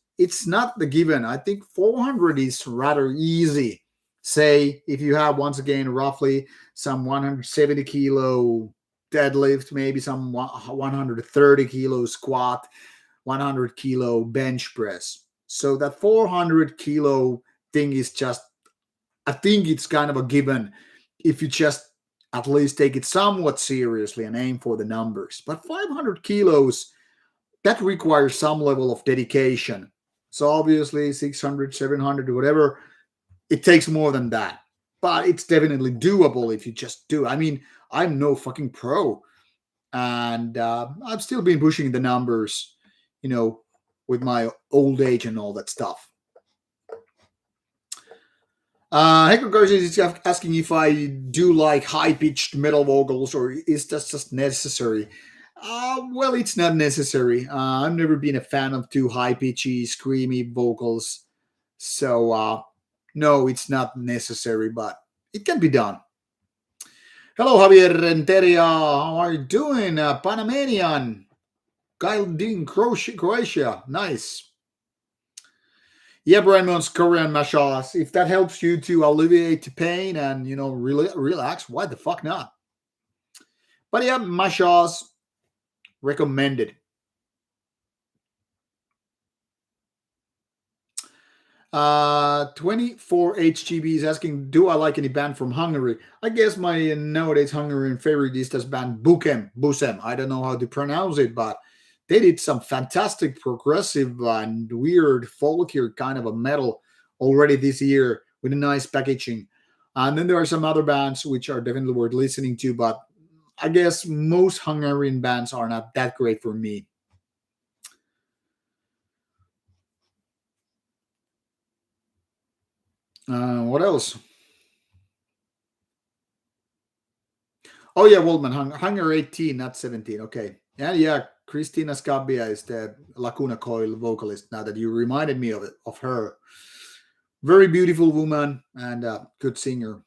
not the given. I think 400 is rather easy. Say if you have once again roughly some 170 kilo deadlift, maybe some 130 kilo squat, 100 kilo bench press. So that 400 kilo thing is just, I think it's kind of a given if you just at least take it somewhat seriously and aim for the numbers. But 500 kilos, that requires some level of dedication. So obviously 600, 700, whatever, it takes more than that. But it's definitely doable if you just do. I mean, I'm no fucking pro. And I've still been pushing the numbers, with my old age and all that stuff. Hector Garcia is asking if I do like high pitched metal vocals or is that just necessary? Well, it's not necessary. I've never been a fan of too high pitchy, screamy vocals. So, no, it's not necessary, but it can be done. Hello, Javier Renteria. How are you doing? Panamanian. Gilding Croatia. Nice. Yeah, Raymond's Korean massage. If that helps you to alleviate the pain and really relax, why the fuck not? But yeah, massage recommended. 24 HGB is asking, do I like any band from Hungary? I guess my nowadays Hungarian favorite is this band Busem. I don't know how to pronounce it, but they did some fantastic progressive and weird folkier kind of a metal already this year with a nice packaging. And then there are some other bands which are definitely worth listening to, but I guess most Hungarian bands are not that great for me. What else? Oh yeah, Waldman, Hunger 18, not 17. Okay. Yeah, yeah. Christina Scabbia is the Lacuna Coil vocalist. Now that you reminded me of her, very beautiful woman and good singer.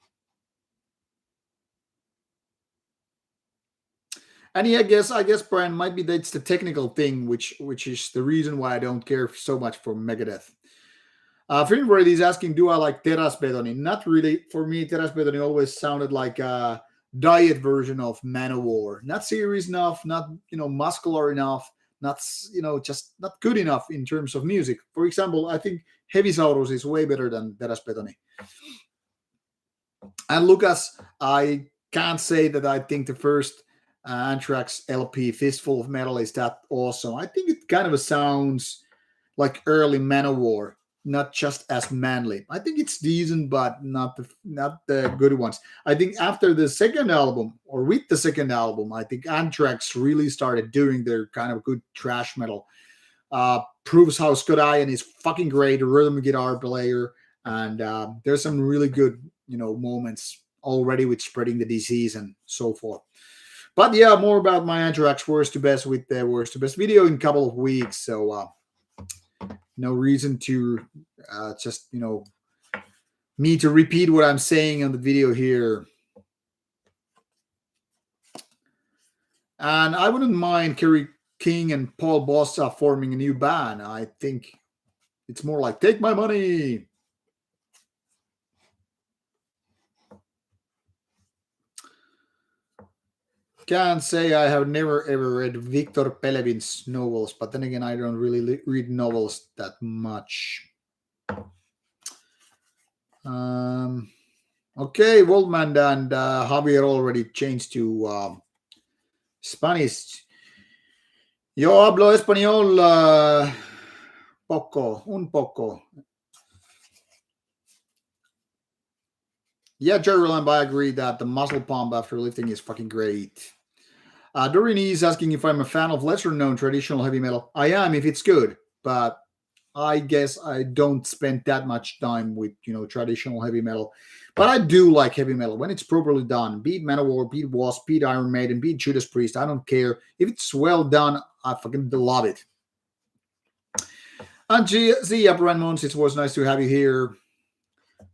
And yeah, I guess Brian might be that's the technical thing, which is the reason why I don't care so much for Megadeth. Finbread is asking, do I like Teras Betoni? Not really. For me, Teras Betoni always sounded like a diet version of Manowar. Not serious enough, not muscular enough, not just not good enough in terms of music. For example, I think Heavy Saurus is way better than Teras Betoni. And Lucas, I can't say that I think the first Anthrax LP, Fistful of Metal, is that awesome. I think it kind of sounds like early Manowar, not just as manly. I think it's decent, but not the good ones. I think after the second album, or with the second album, I think Anthrax really started doing their kind of good thrash metal. Proves how Scott Ian is fucking great, rhythm guitar player, and there's some really good moments already with spreading the disease and so forth. But yeah, more about my Anthrax worst to best with the worst to best video in a couple of weeks. So no reason to just me to repeat what I'm saying on the video here. And I wouldn't mind Kerry King and Paul Bossa forming a new band. I think it's more like take my money. Can't say I have never ever read Victor Pelevin's novels, but then again, I don't really read novels that much. Okay, Waldman and Javier already changed to Spanish. Yo hablo español poco, un poco. Yeah, Jerry Lamb, I agree that the muscle pump after lifting is fucking great. Doreen is asking if I'm a fan of lesser known traditional heavy metal. I am if it's good, but I guess I don't spend that much time with traditional heavy metal. But I do like heavy metal when it's properly done. Beat Manowar, beat Wasp, beat Iron Maiden, beat Judas Priest. I don't care. If it's well done, I fucking love it. And Zia Brandmons, it was nice to have you here.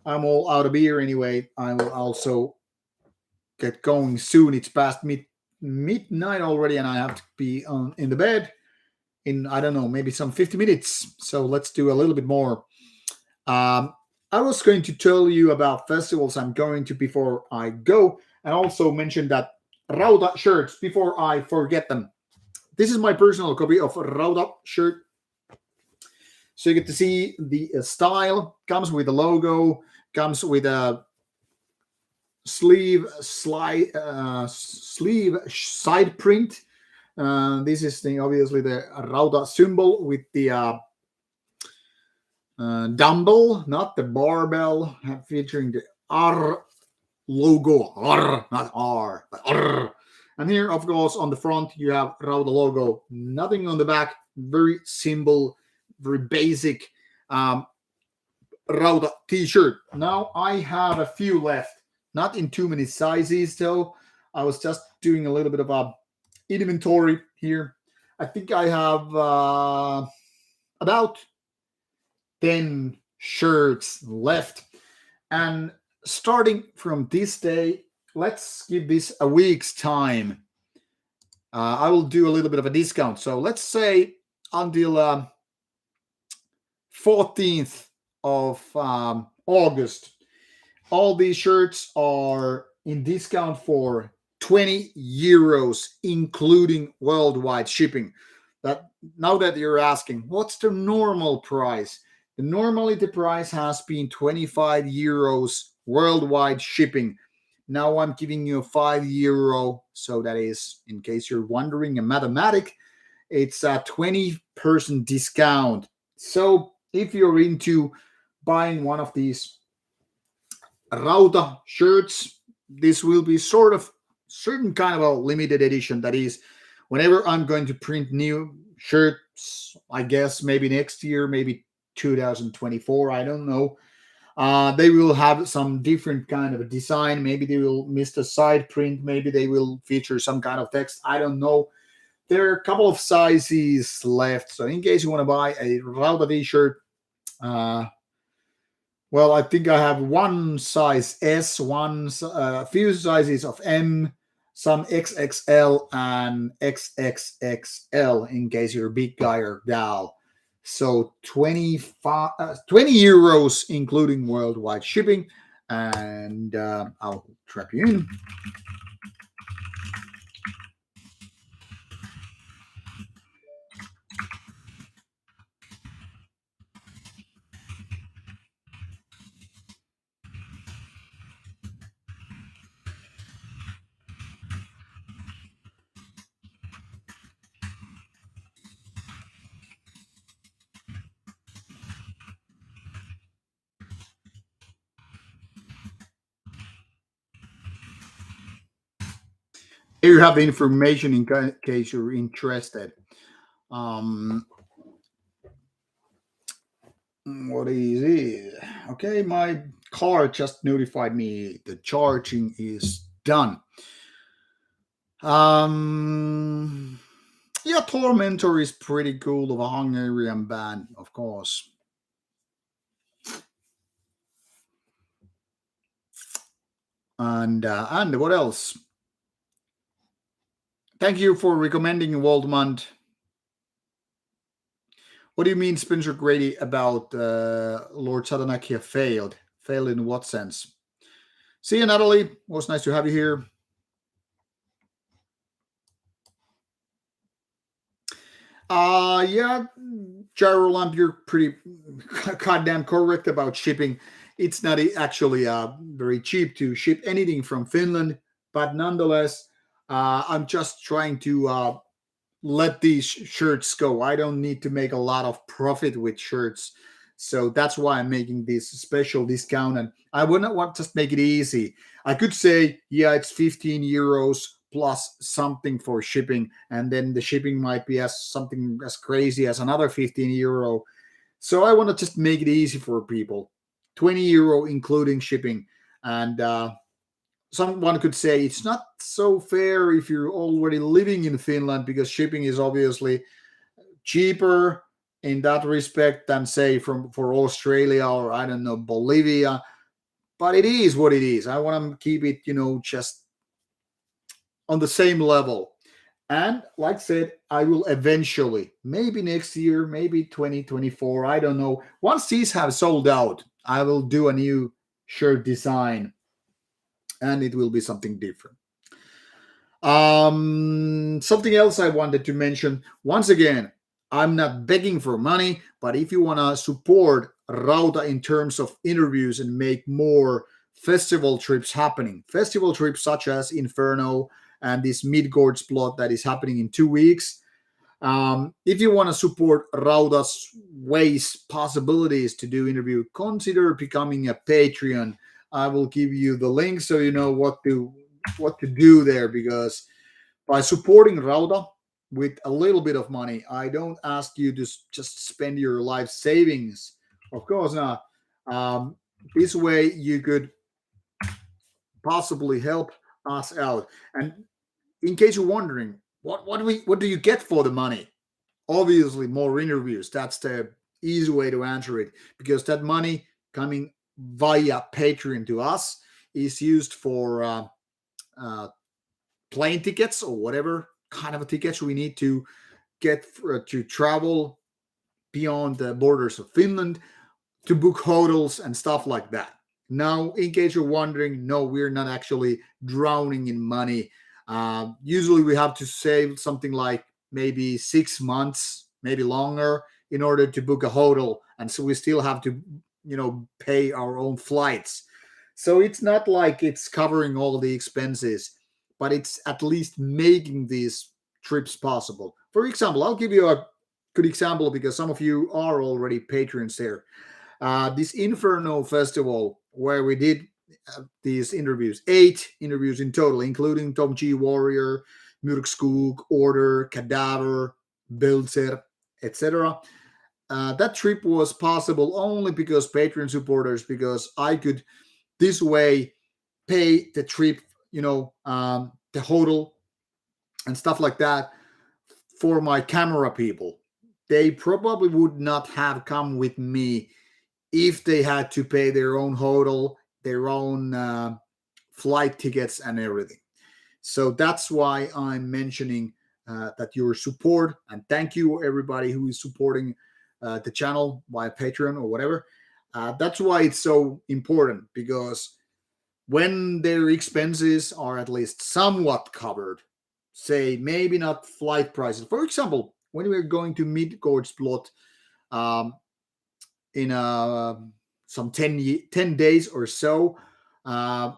I'm all out of beer anyway. I will also get going soon. It's past midnight already, and I have to be in the bed in, I don't know, maybe some 50 minutes. So let's do a little bit more. I was going to tell you about festivals I'm going to before I go, and also mention that Rauta shirts before I forget them. This is my personal copy of Rauta shirt. So you get to see the style, comes with a logo, comes with a sleeve side print. This is obviously the Rauta symbol with the dumbbell, not the barbell, featuring the R logo. R, not R, but R. And here, of course, on the front, you have Rauta logo. Nothing on the back. Very simple, very basic Rauta t-shirt. Now, I have a few left. Not in too many sizes, though. I was just doing a little bit of a inventory here. I think I have about 10 shirts left. And starting from this day, let's give this a week's time. I will do a little bit of a discount. So let's say until 14th of August, all these shirts are in discount for 20 euros, including worldwide shipping. That now that you're asking, what's the normal price? Normally, the price has been 25 euros worldwide shipping. Now I'm giving you €5. So that is, in case you're wondering, a mathematic. It's a 20% discount. So if you're into buying one of these Rauta shirts, this will be sort of certain kind of a limited edition. That is, whenever I'm going to print new shirts, I guess maybe next year, maybe 2024, I don't know. They will have some different kind of a design. Maybe they will miss the side print. Maybe they will feature some kind of text. I don't know. There are a couple of sizes left. So in case you want to buy a Rauta t-shirt, uh, well, I think I have one size S, a few sizes of M, some XXL and XXXL in case you're a big guy or gal. So 20 euros including worldwide shipping. And I'll trap you in. Here you have the information in case you're interested. Um, what is it? Okay, my car just notified me the charging is done. Um, yeah, Tormentor is pretty cool, of a Hungarian band, of course. And what else? Thank you for recommending Waldmund. What do you mean, Spencer Grady, about Lord Sadanakia failed? Failed in what sense? See you, Natalie. It was nice to have you here. Yeah, Gyro Lamp, you're pretty goddamn correct about shipping. It's not actually very cheap to ship anything from Finland, but nonetheless, I'm just trying to let these shirts go. I don't need to make a lot of profit with shirts. So that's why I'm making this special discount. And I would not want to just make it easy. I could say, yeah, it's 15 euros plus something for shipping. And then the shipping might be as something as crazy as another 15 euro. So I want to just make it easy for people. 20 euro including shipping. And someone could say it's not so fair if you're already living in Finland because shipping is obviously cheaper in that respect than say from for Australia or I don't know Bolivia. But it is what it is. I want to keep it, just on the same level. And like I said, I will eventually, maybe next year, maybe 2024, I don't know. Once these have sold out, I will do a new shirt design and it will be something different. Something else I wanted to mention. Once again, I'm not begging for money, but if you want to support Rauta in terms of interviews and make more festival trips happening, festival trips such as Inferno and this Midgårds plot that is happening in 2 weeks. If you want to support Rauta's ways, possibilities to do interview, consider becoming a Patreon. I will give you the link so you know what to do there, because by supporting Rauta with a little bit of money, I don't ask you to just spend your life savings. Of course not. This way you could possibly help us out. And in case you're wondering, what do you get for the money? Obviously, more interviews. That's the easy way to answer it, because that money coming via Patreon to us is used for uh, plane tickets or whatever kind of tickets we need to get to travel beyond the borders of Finland, to book hotels and stuff like that. Now, in case you're wondering, no, we're not actually drowning in money. Usually, we have to save something like maybe 6 months, maybe longer, in order to book a hotel, and so we still have to, pay our own flights. So it's not like it's covering all the expenses, but it's at least making these trips possible. For example, I'll give you a good example because some of you are already patrons there. This Inferno Festival where we did these interviews, 8 interviews in total, including Tom G. Warrior, Murkskog, Order, Cadaver, Bilzer, etc. That trip was possible only because Patreon supporters, because I could this way pay the trip, the hotel and stuff like that for my camera people. They probably would not have come with me if they had to pay their own hotel, their own flight tickets, and everything. So that's why I'm mentioning that your support, and thank you everybody who is supporting the channel via Patreon or whatever. That's why it's so important, because when their expenses are at least somewhat covered, say maybe not flight prices. For example, when we're going to Midgårdsblot um, in some 10 days or so, uh,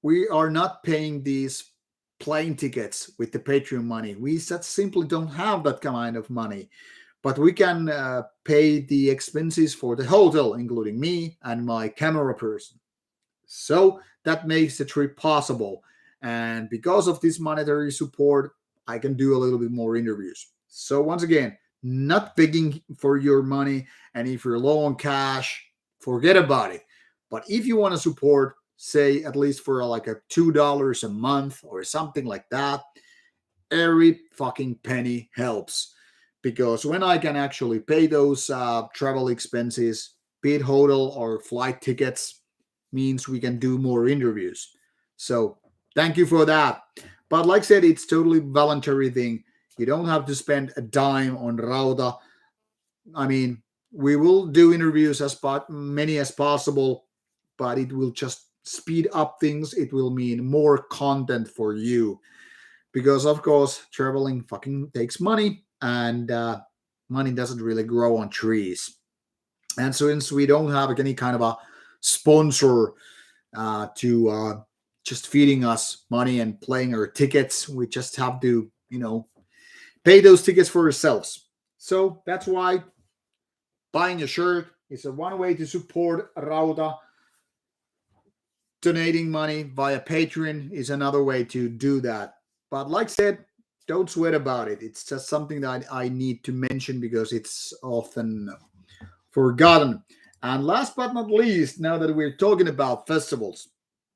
we are not paying these plane tickets with the Patreon money. We just simply don't have that kind of money. But we can pay the expenses for the hotel, including me and my camera person. So that makes the trip possible. And because of this monetary support, I can do a little bit more interviews. So once again, not begging for your money. And if you're low on cash, forget about it. But if you want to support, say at least for like a $2 a month or something like that, every fucking penny helps. Because when I can actually pay those travel expenses, be it hotel or flight tickets, means we can do more interviews. So thank you for that. But like I said, it's totally voluntary thing. You don't have to spend a dime on Rauta. I mean, we will do interviews as many as possible, but it will just speed up things. It will mean more content for you, because of course traveling fucking takes money, and money doesn't really grow on trees. And since we don't have any kind of a sponsor to just feeding us money and playing our tickets, we just have to, pay those tickets for ourselves. So that's why buying a shirt is a one way to support Rauta. Donating money via Patreon is another way to do that. But like I said, don't sweat about it. It's just something that I need to mention because it's often forgotten. And last but not least, now that we're talking about festivals,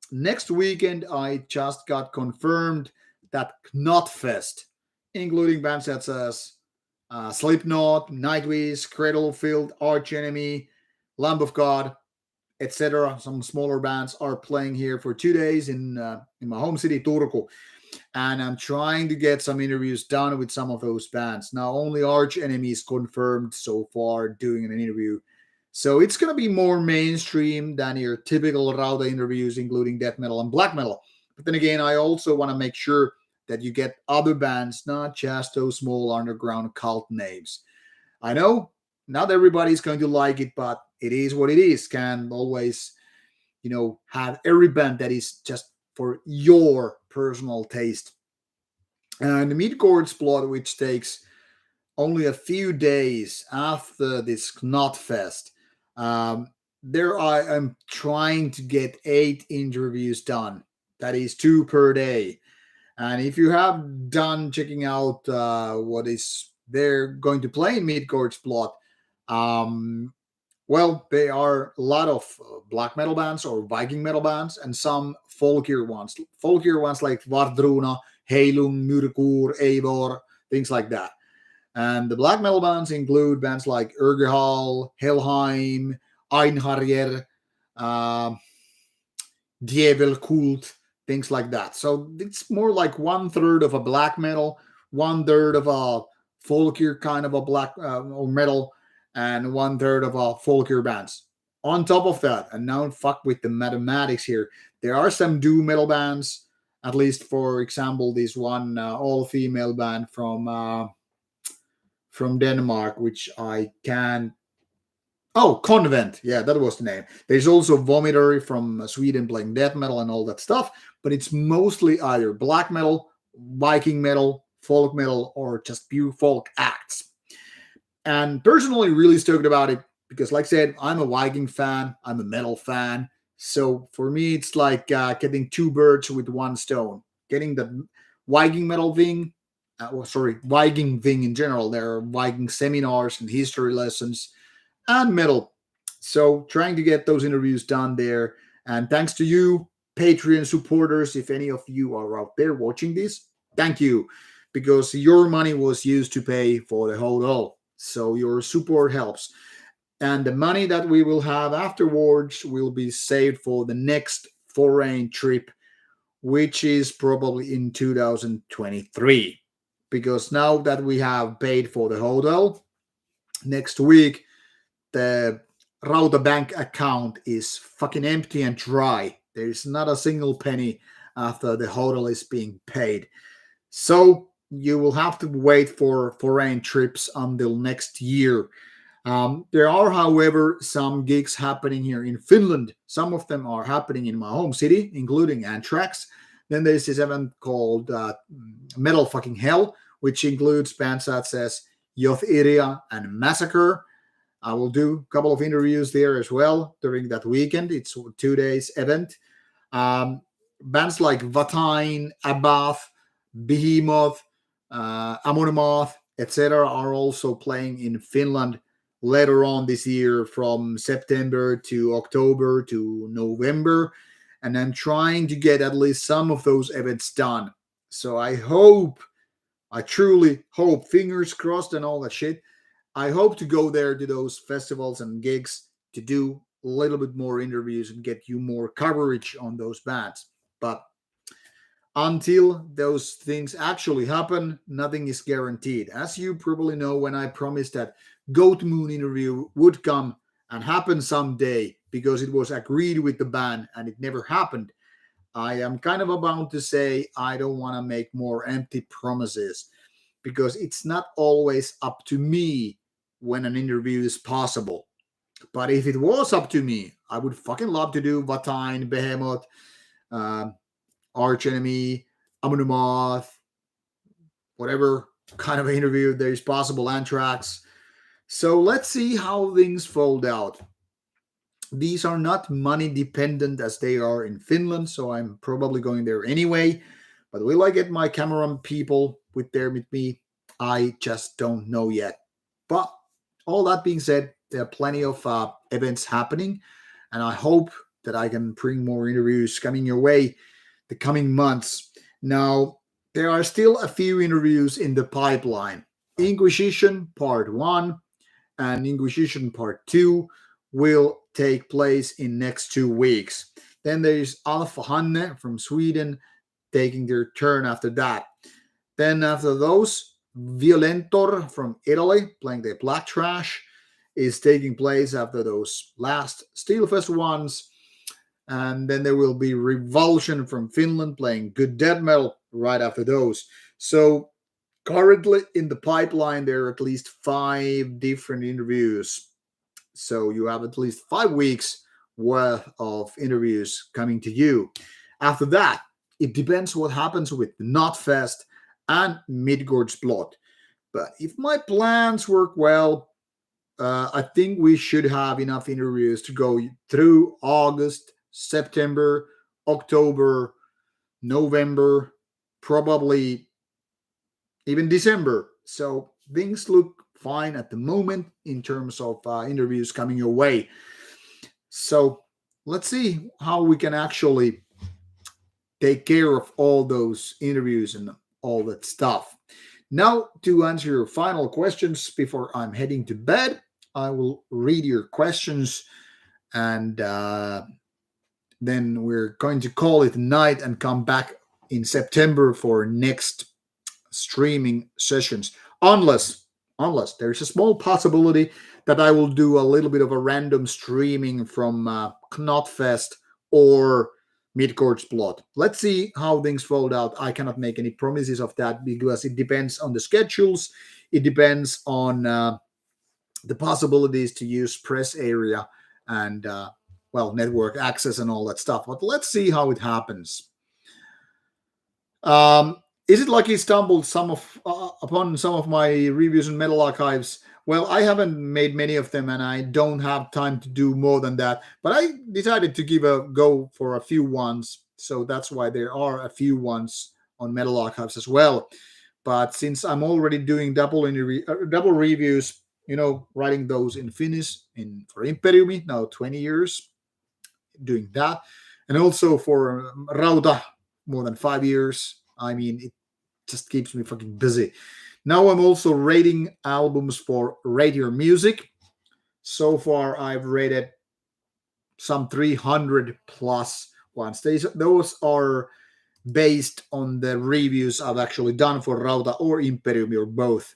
next weekend I just got confirmed that Knotfest, including bands such as Slipknot, Nightwish, Cradlefield, Arch Enemy, Lamb of God, etc. Some smaller bands are playing here for 2 days in my home city, Turku. And I'm trying to get some interviews done with some of those bands. Now, only Arch Enemy is confirmed so far doing an interview. So it's going to be more mainstream than your typical Rauta interviews, including death metal and black metal. But then again, I also want to make sure that you get other bands, not just those small underground cult names. I know not everybody's going to like it, but it is what it is. Can always, have every band that is just for your personal taste. And the Midgårdsblot, which takes only a few days after this Knotfest, there I am trying to get 8 interviews done. That is 2 per day. And if you have done checking out what is they're going to play in Midgårdsblot, well, there are a lot of black metal bands or Viking metal bands and some folkier ones. Folkier ones like Vardruna, Heilung, Murkur, Eivor, things like that. And the black metal bands include bands like Urgehal, Helheim, Einharjer, uh, Djevelkult, things like that. So it's more like 1/3 of a black metal, 1/3 of a folkier kind of a black or metal, and 1/3 of a folkier bands. On top of that, and now fuck with the mathematics here, there are some doom metal bands. At least, for example, this one all-female band from Denmark, which I can. Oh, Convent. Yeah, that was the name. There's also Vomitory from Sweden playing death metal and all that stuff, but it's mostly either black metal, Viking metal, folk metal or just pure folk acts. And personally, really stoked about it because, like I said, I'm a Viking fan, I'm a metal fan. So for me, it's like getting two birds with one stone. Getting the Viking metal thing, Viking thing in general. There are Viking seminars and history lessons and metal. So trying to get those interviews done there. And thanks to you, Patreon supporters, if any of you are out there watching this, thank you. Because your money was used to pay for the hotel. So your support helps. And the money that we will have afterwards will be saved for the next foreign trip, which is probably in 2023. Because now that we have paid for the hotel, next week the Rauta bank account is fucking empty and dry. There is not a single penny after the hotel is being paid. So you will have to wait for foreign trips until next year. There are, however, some gigs happening here in Finland. Some of them are happening in my home city, including Anthrax. Then there's this event called Metal Fucking Hell, which includes bands such as Yoth Iria and Massacre. I will do a couple of interviews there as well during that weekend. It's a 2 days event. Um, Bands like Vatine, Abath, Behemoth, Amunemoth, etc. are also playing in Finland later on this year from September to October to November. And I'm trying to get at least some of those events done. So I truly hope, fingers crossed and all that shit, I hope to go there to those festivals and gigs to do a little bit more interviews and get you more coverage on those bands. But until those things actually happen, nothing is guaranteed. As you probably know, when I promised that Goat Moon interview would come and happen someday because it was agreed with the band and it never happened, I am kind of about to say I don't want to make more empty promises because it's not always up to me when an interview is possible. But if it was up to me, I would fucking love to do Vatine, Behemoth, um, Arch Enemy, Amunemoth, whatever kind of interview there is possible, Anthrax. So let's see how things fold out. These are not money dependent as they are in Finland, so I'm probably going there anyway. But will I get my camera people with me? I just don't know yet. But all that being said, there are plenty of events happening, and I hope that I can bring more interviews coming your way the coming months. Now, there are still a few interviews in the pipeline. Inquisition Part 1 and Inquisition Part 2 will take place in next 2 weeks. Then there is Alpha Hanne from Sweden taking their turn after that. Then after those, Violentor from Italy playing the Black Trash is taking place after those last Steelfest ones. And then there will be Revulsion from Finland playing good death metal right after those. So currently in the pipeline, there are at least 5 different interviews. So you have at least 5 weeks worth of interviews coming to you. After that, it depends what happens with Notfest and Midgård's Blood. But if my plans work well, I think we should have enough interviews to go through August, September, October, November, probably even December. So things look fine at the moment in terms of interviews coming your way. So let's see how we can actually take care of all those interviews and all that stuff. Now, to answer your final questions before I'm heading to bed, I will read your questions and then we're going to call it night and come back in September for next streaming sessions. Unless there's a small possibility that I will do a little bit of a random streaming from Knotfest or Midgård's Blood. Let's see how things fold out. I cannot make any promises of that because it depends on the schedules. It depends on the possibilities to use press area and network access and all that stuff. But let's see how it happens. Is it like he stumbled upon some of my reviews in Metal Archives? Well, I haven't made many of them, and I don't have time to do more than that. But I decided to give a go for a few ones, so that's why there are a few ones on Metal Archives as well. But since I'm already doing double reviews, writing those in Finnish in for Imperiumi now 20 years doing that, and also for Rauta more than 5 years. I mean, it just keeps me fucking busy. Now I'm also rating albums for Rate Your Music. So far, I've rated some 300 plus ones. Those are based on the reviews I've actually done for Rauta or Imperium or both.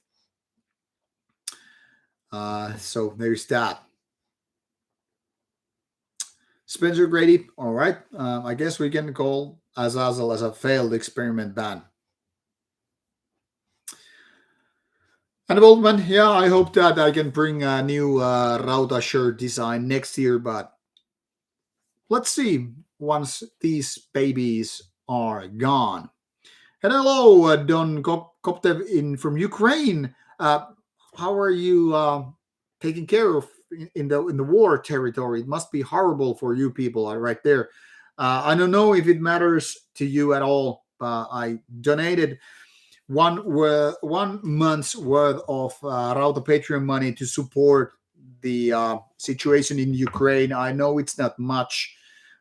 So there's that. Spencer Grady, all right. I guess we can call Azazel as a failed experiment band. And Oldman, yeah, I hope that I can bring a new Rauta shirt design next year, but let's see once these babies are gone. And hello, Don Koptev in from Ukraine. How are you taking care of in the war territory? It must be horrible for you people right there. I don't know if it matters to you at all. I donated 1 month's worth of Rauta Patreon money to support the situation in Ukraine. I know it's not much,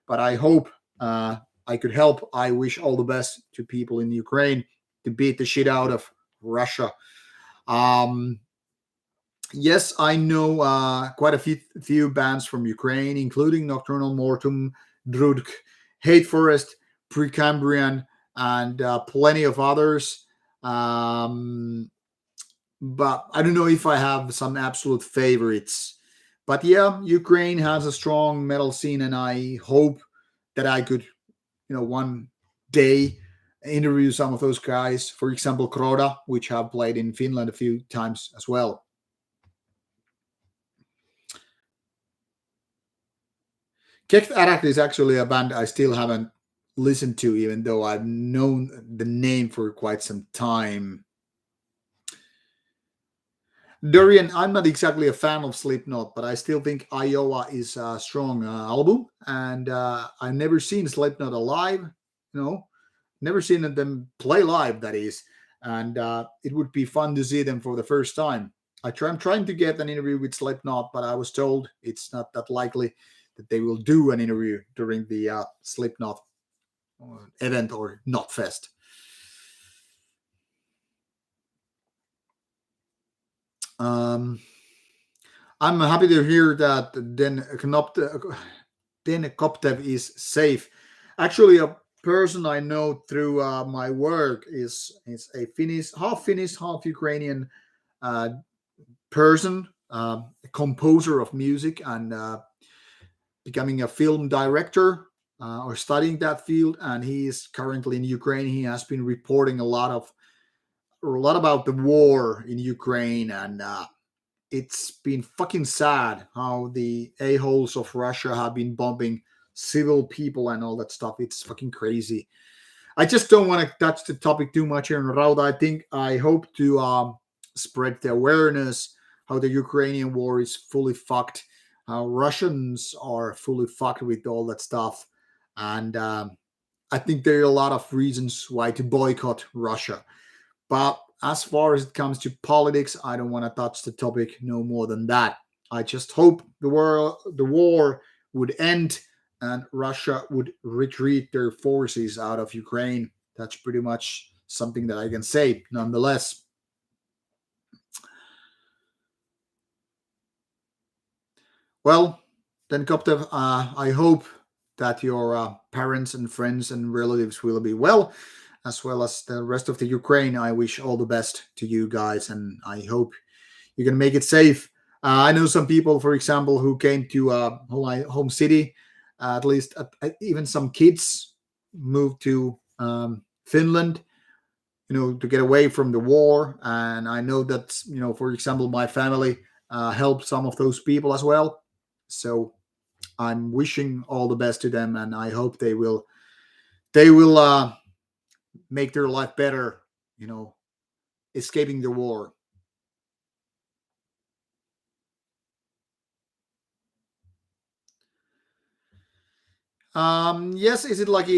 but I hope I could help. I wish all the best to people in Ukraine to beat the shit out of Russia. Yes, I know quite a few bands from Ukraine, including Nocturnal Mortum, Drudk, Hate Forest, Precambrian, and plenty of others. But I don't know if I have some absolute favorites. But yeah, Ukraine has a strong metal scene, and I hope that I could, one day interview some of those guys. For example, Kroda, which have played in Finland a few times as well. Kekt Arak is actually a band I still haven't listened to, even though I've known the name for quite some time. Dorian, I'm not exactly a fan of Slipknot, but I still think Iowa is a strong album. And I've never seen Slipknot alive, never seen them play live, that is. And it would be fun to see them for the first time. I'm trying to get an interview with Slipknot, but I was told it's not that likely that they will do an interview during the Slipknot event or not fest. I'm happy to hear that Den Koptev is safe. Actually, a person I know through my work is a Finnish, half Ukrainian person, a composer of music, and becoming a film director or studying that field. And he is currently in Ukraine. He has been reporting a lot about the war in Ukraine, and it's been fucking sad how the a-holes of Russia have been bombing civil people and all that stuff. It's fucking crazy. I just don't want to touch the topic too much here in Rauta. I hope to spread the awareness how the Ukrainian war is fully fucked, how Russians are fully fucked with all that stuff. And I think there are a lot of reasons why to boycott Russia. But as far as it comes to politics, I don't want to touch the topic no more than that. I just hope the war would end and Russia would retreat their forces out of Ukraine. That's pretty much something that I can say, nonetheless. Well, then, Koptev, I hope that your parents and friends and relatives will be well as the rest of the Ukraine. I wish all the best to you guys, and I hope you can make it safe. I know some people, for example, who came to home city. At least, even some kids moved to Finland, to get away from the war. And I know that, for example, my family helped some of those people as well. So I'm wishing all the best to them, and I hope they will make their life better, you know, escaping the war. Yes, is it like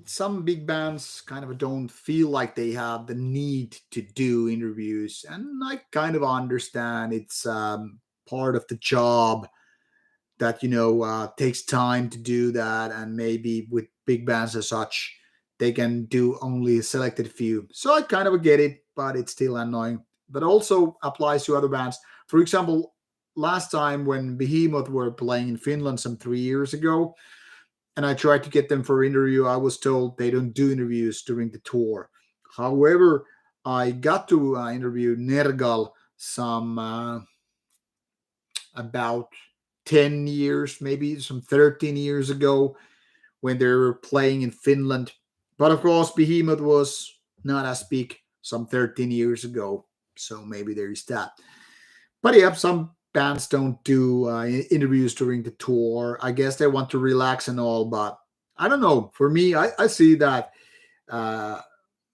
some big bands kind of don't feel like they have the need to do interviews, and I kind of understand it's part of the job that takes time to do that, and maybe with big bands as such, they can do only a selected few. So I kind of get it, but it's still annoying. But also applies to other bands. For example, last time when Behemoth were playing in Finland some 3 years ago, and I tried to get them for interview. I was told they don't do interviews during the tour. However, I got to interview Nergal some about 10 years, maybe some 13 years ago when they were playing in Finland. But of course, Behemoth was not as big some 13 years ago. So maybe there is that. But yeah, some bands don't do interviews during the tour. I guess they want to relax and all, but I don't know. For me, I see that uh,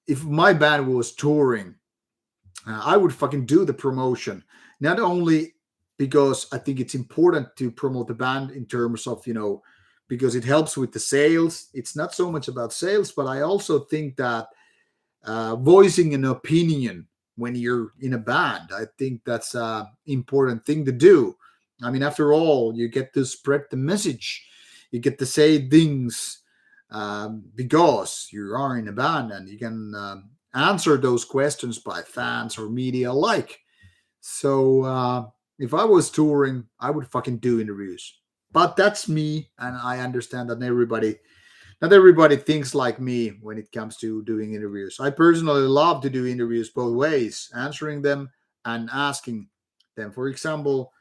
if my band was touring, I would fucking do the promotion. Not only because I think it's important to promote the band in terms of, because it helps with the sales. It's not so much about sales, but I also think that voicing an opinion when you're in a band. I think that's an important thing to do. I mean, after all, you get to spread the message. You get to say things because you are in a band, and you can answer those questions by fans or media alike. So if I was touring, I would fucking do interviews. But that's me, and I understand that not everybody thinks like me when it comes to doing interviews. I personally love to do interviews both ways, answering them and asking them. For example,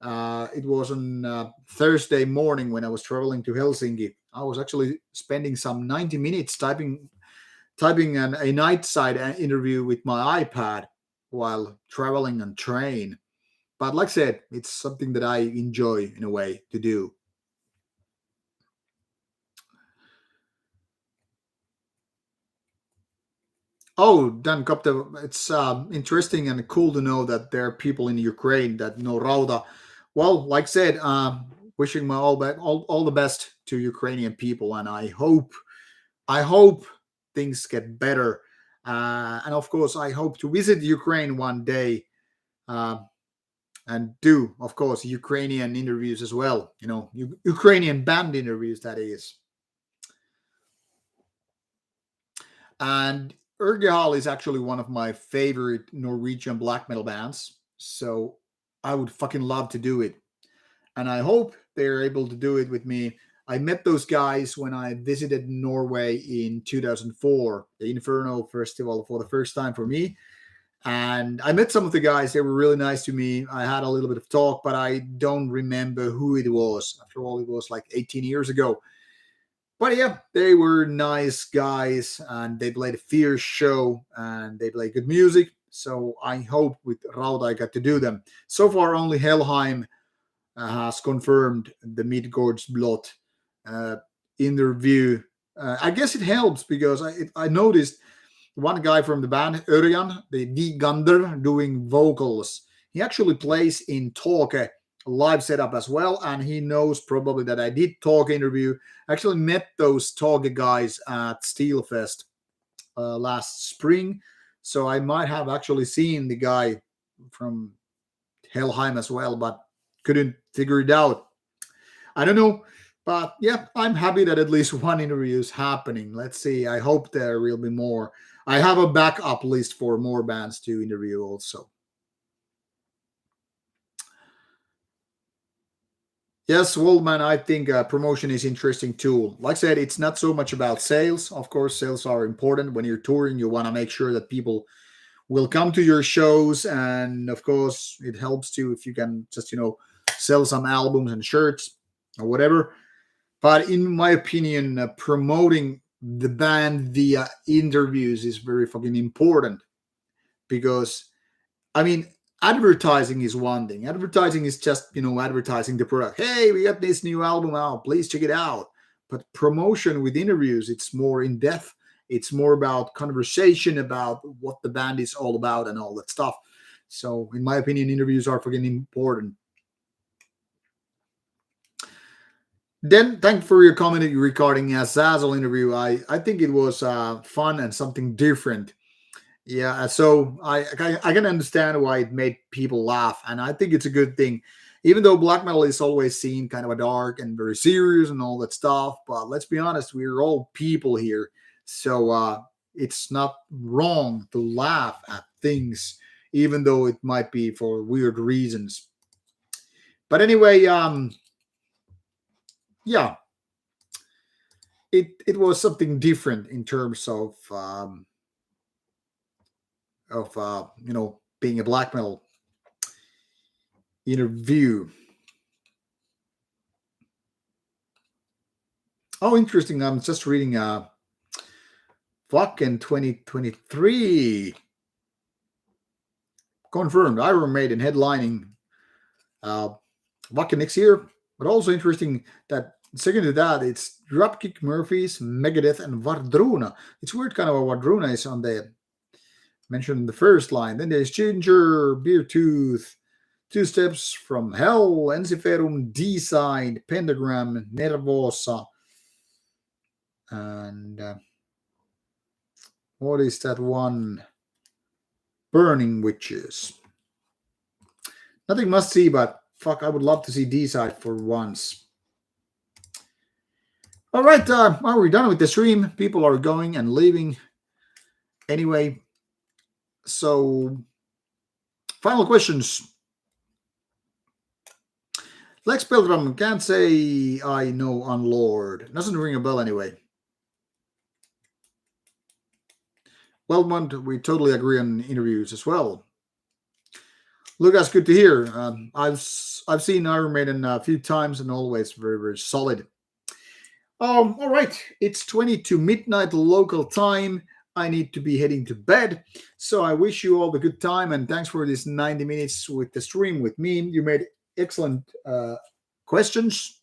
it was on Thursday morning when I was traveling to Helsinki. I was actually spending some 90 minutes typing a night side interview with my iPad while traveling on train. But like I said, it's something that I enjoy in a way to do. Oh, Dan Kopte, it's interesting and cool to know that there are people in Ukraine that know Rauta. Well, like I said, wishing my all the best to Ukrainian people, and I hope things get better. And of course, I hope to visit Ukraine one day uh, and do, of course, Ukrainian interviews as well. Ukrainian band interviews, that is. And Urgehal is actually one of my favorite Norwegian black metal bands. So I would fucking love to do it. And I hope they're able to do it with me. I met those guys when I visited Norway in 2004, the Inferno Festival, for the first time for me. And I met some of the guys. They were really nice to me. I had a little bit of talk, but I don't remember who it was. After all, it was like 18 years ago. But yeah, they were nice guys, and they played a fierce show, and they played good music. So I hope with Rauta I got to do them. So far, only Helheim has confirmed the Midgård's Blot uh, interview. I guess it helps because I noticed one guy from the band, Örjan, the Gander, doing vocals. He actually plays in Talke live setup as well, and he knows probably that I did Talke interview. I actually met those Talke guys at Steelfest last spring, so I might have actually seen the guy from Helheim as well, but couldn't figure it out. I don't know. But yeah, I'm happy that at least one interview is happening. Let's see. I hope there will be more. I have a backup list for more bands to interview also. Yes, well, man, I think promotion is interesting too. Like I said, it's not so much about sales. Of course, sales are important when you're touring. You want to make sure that people will come to your shows, and of course, it helps too if you can just sell some albums and shirts or whatever. But in my opinion, promoting the band via interviews is very fucking important because, I mean, advertising is one thing. Advertising is just, advertising the product. Hey, we got this new album out. Please check it out. But promotion with interviews, it's more in depth It's more about conversation about what the band is all about and all that stuff. So, in my opinion, interviews are fucking important. Then, thank you for your comment regarding a Zazzle interview. I think it was fun and something different. Yeah, so I can understand why it made people laugh, and I think it's a good thing. Even though black metal is always seen kind of a dark and very serious and all that stuff, but let's be honest, we're all people here, so it's not wrong to laugh at things, even though it might be for weird reasons. But anyway, yeah, it was something different in terms of being a black metal interview. Oh, interesting. I'm just reading fucking 2023 confirmed Iron Maiden headlining fucking next year. But also interesting that second to that, it's Dropkick Murphys, Megadeth, and Vardruna. It's weird kind of what Vardruna is on the mentioned in the first line. Then there's Ginger, Beartooth, Two Steps from Hell, Ensiferum, D-Side, Pentagram, Nervosa, and what is that one? Burning Witches. Nothing must see, but fuck, I would love to see D-Side for once. All right, are we done with the stream? People are going and leaving. Anyway, so final questions. Lex Pilgrim can't say I know Unlord. Doesn't ring a bell anyway. Wellmont, we totally agree on interviews as well. Lucas, good to hear. I've seen Iron Maiden a few times and always very, very solid. All right, it's 20 to midnight local time. I need to be heading to bed. So I wish you all the good time and thanks for this 90 minutes with the stream with me. You made excellent questions,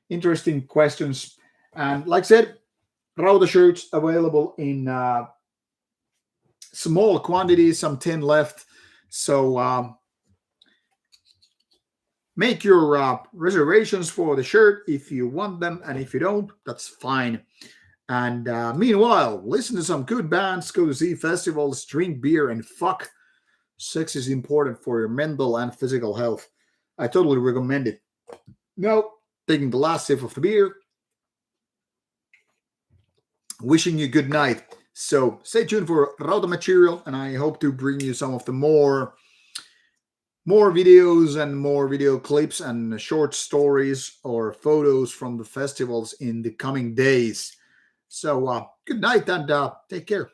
interesting questions. And like I said, Rauta shirts available in small quantities, some 10 left. So make your reservations for the shirt if you want them. And if you don't, that's fine. And meanwhile, listen to some good bands, go to see festivals, drink beer, and fuck. Sex is important for your mental and physical health. I totally recommend it. Now, taking the last sip of the beer. Wishing you good night. So stay tuned for Rauta material, and I hope to bring you some of the more videos and more video clips and short stories or photos from the festivals in the coming days. So good night and take care.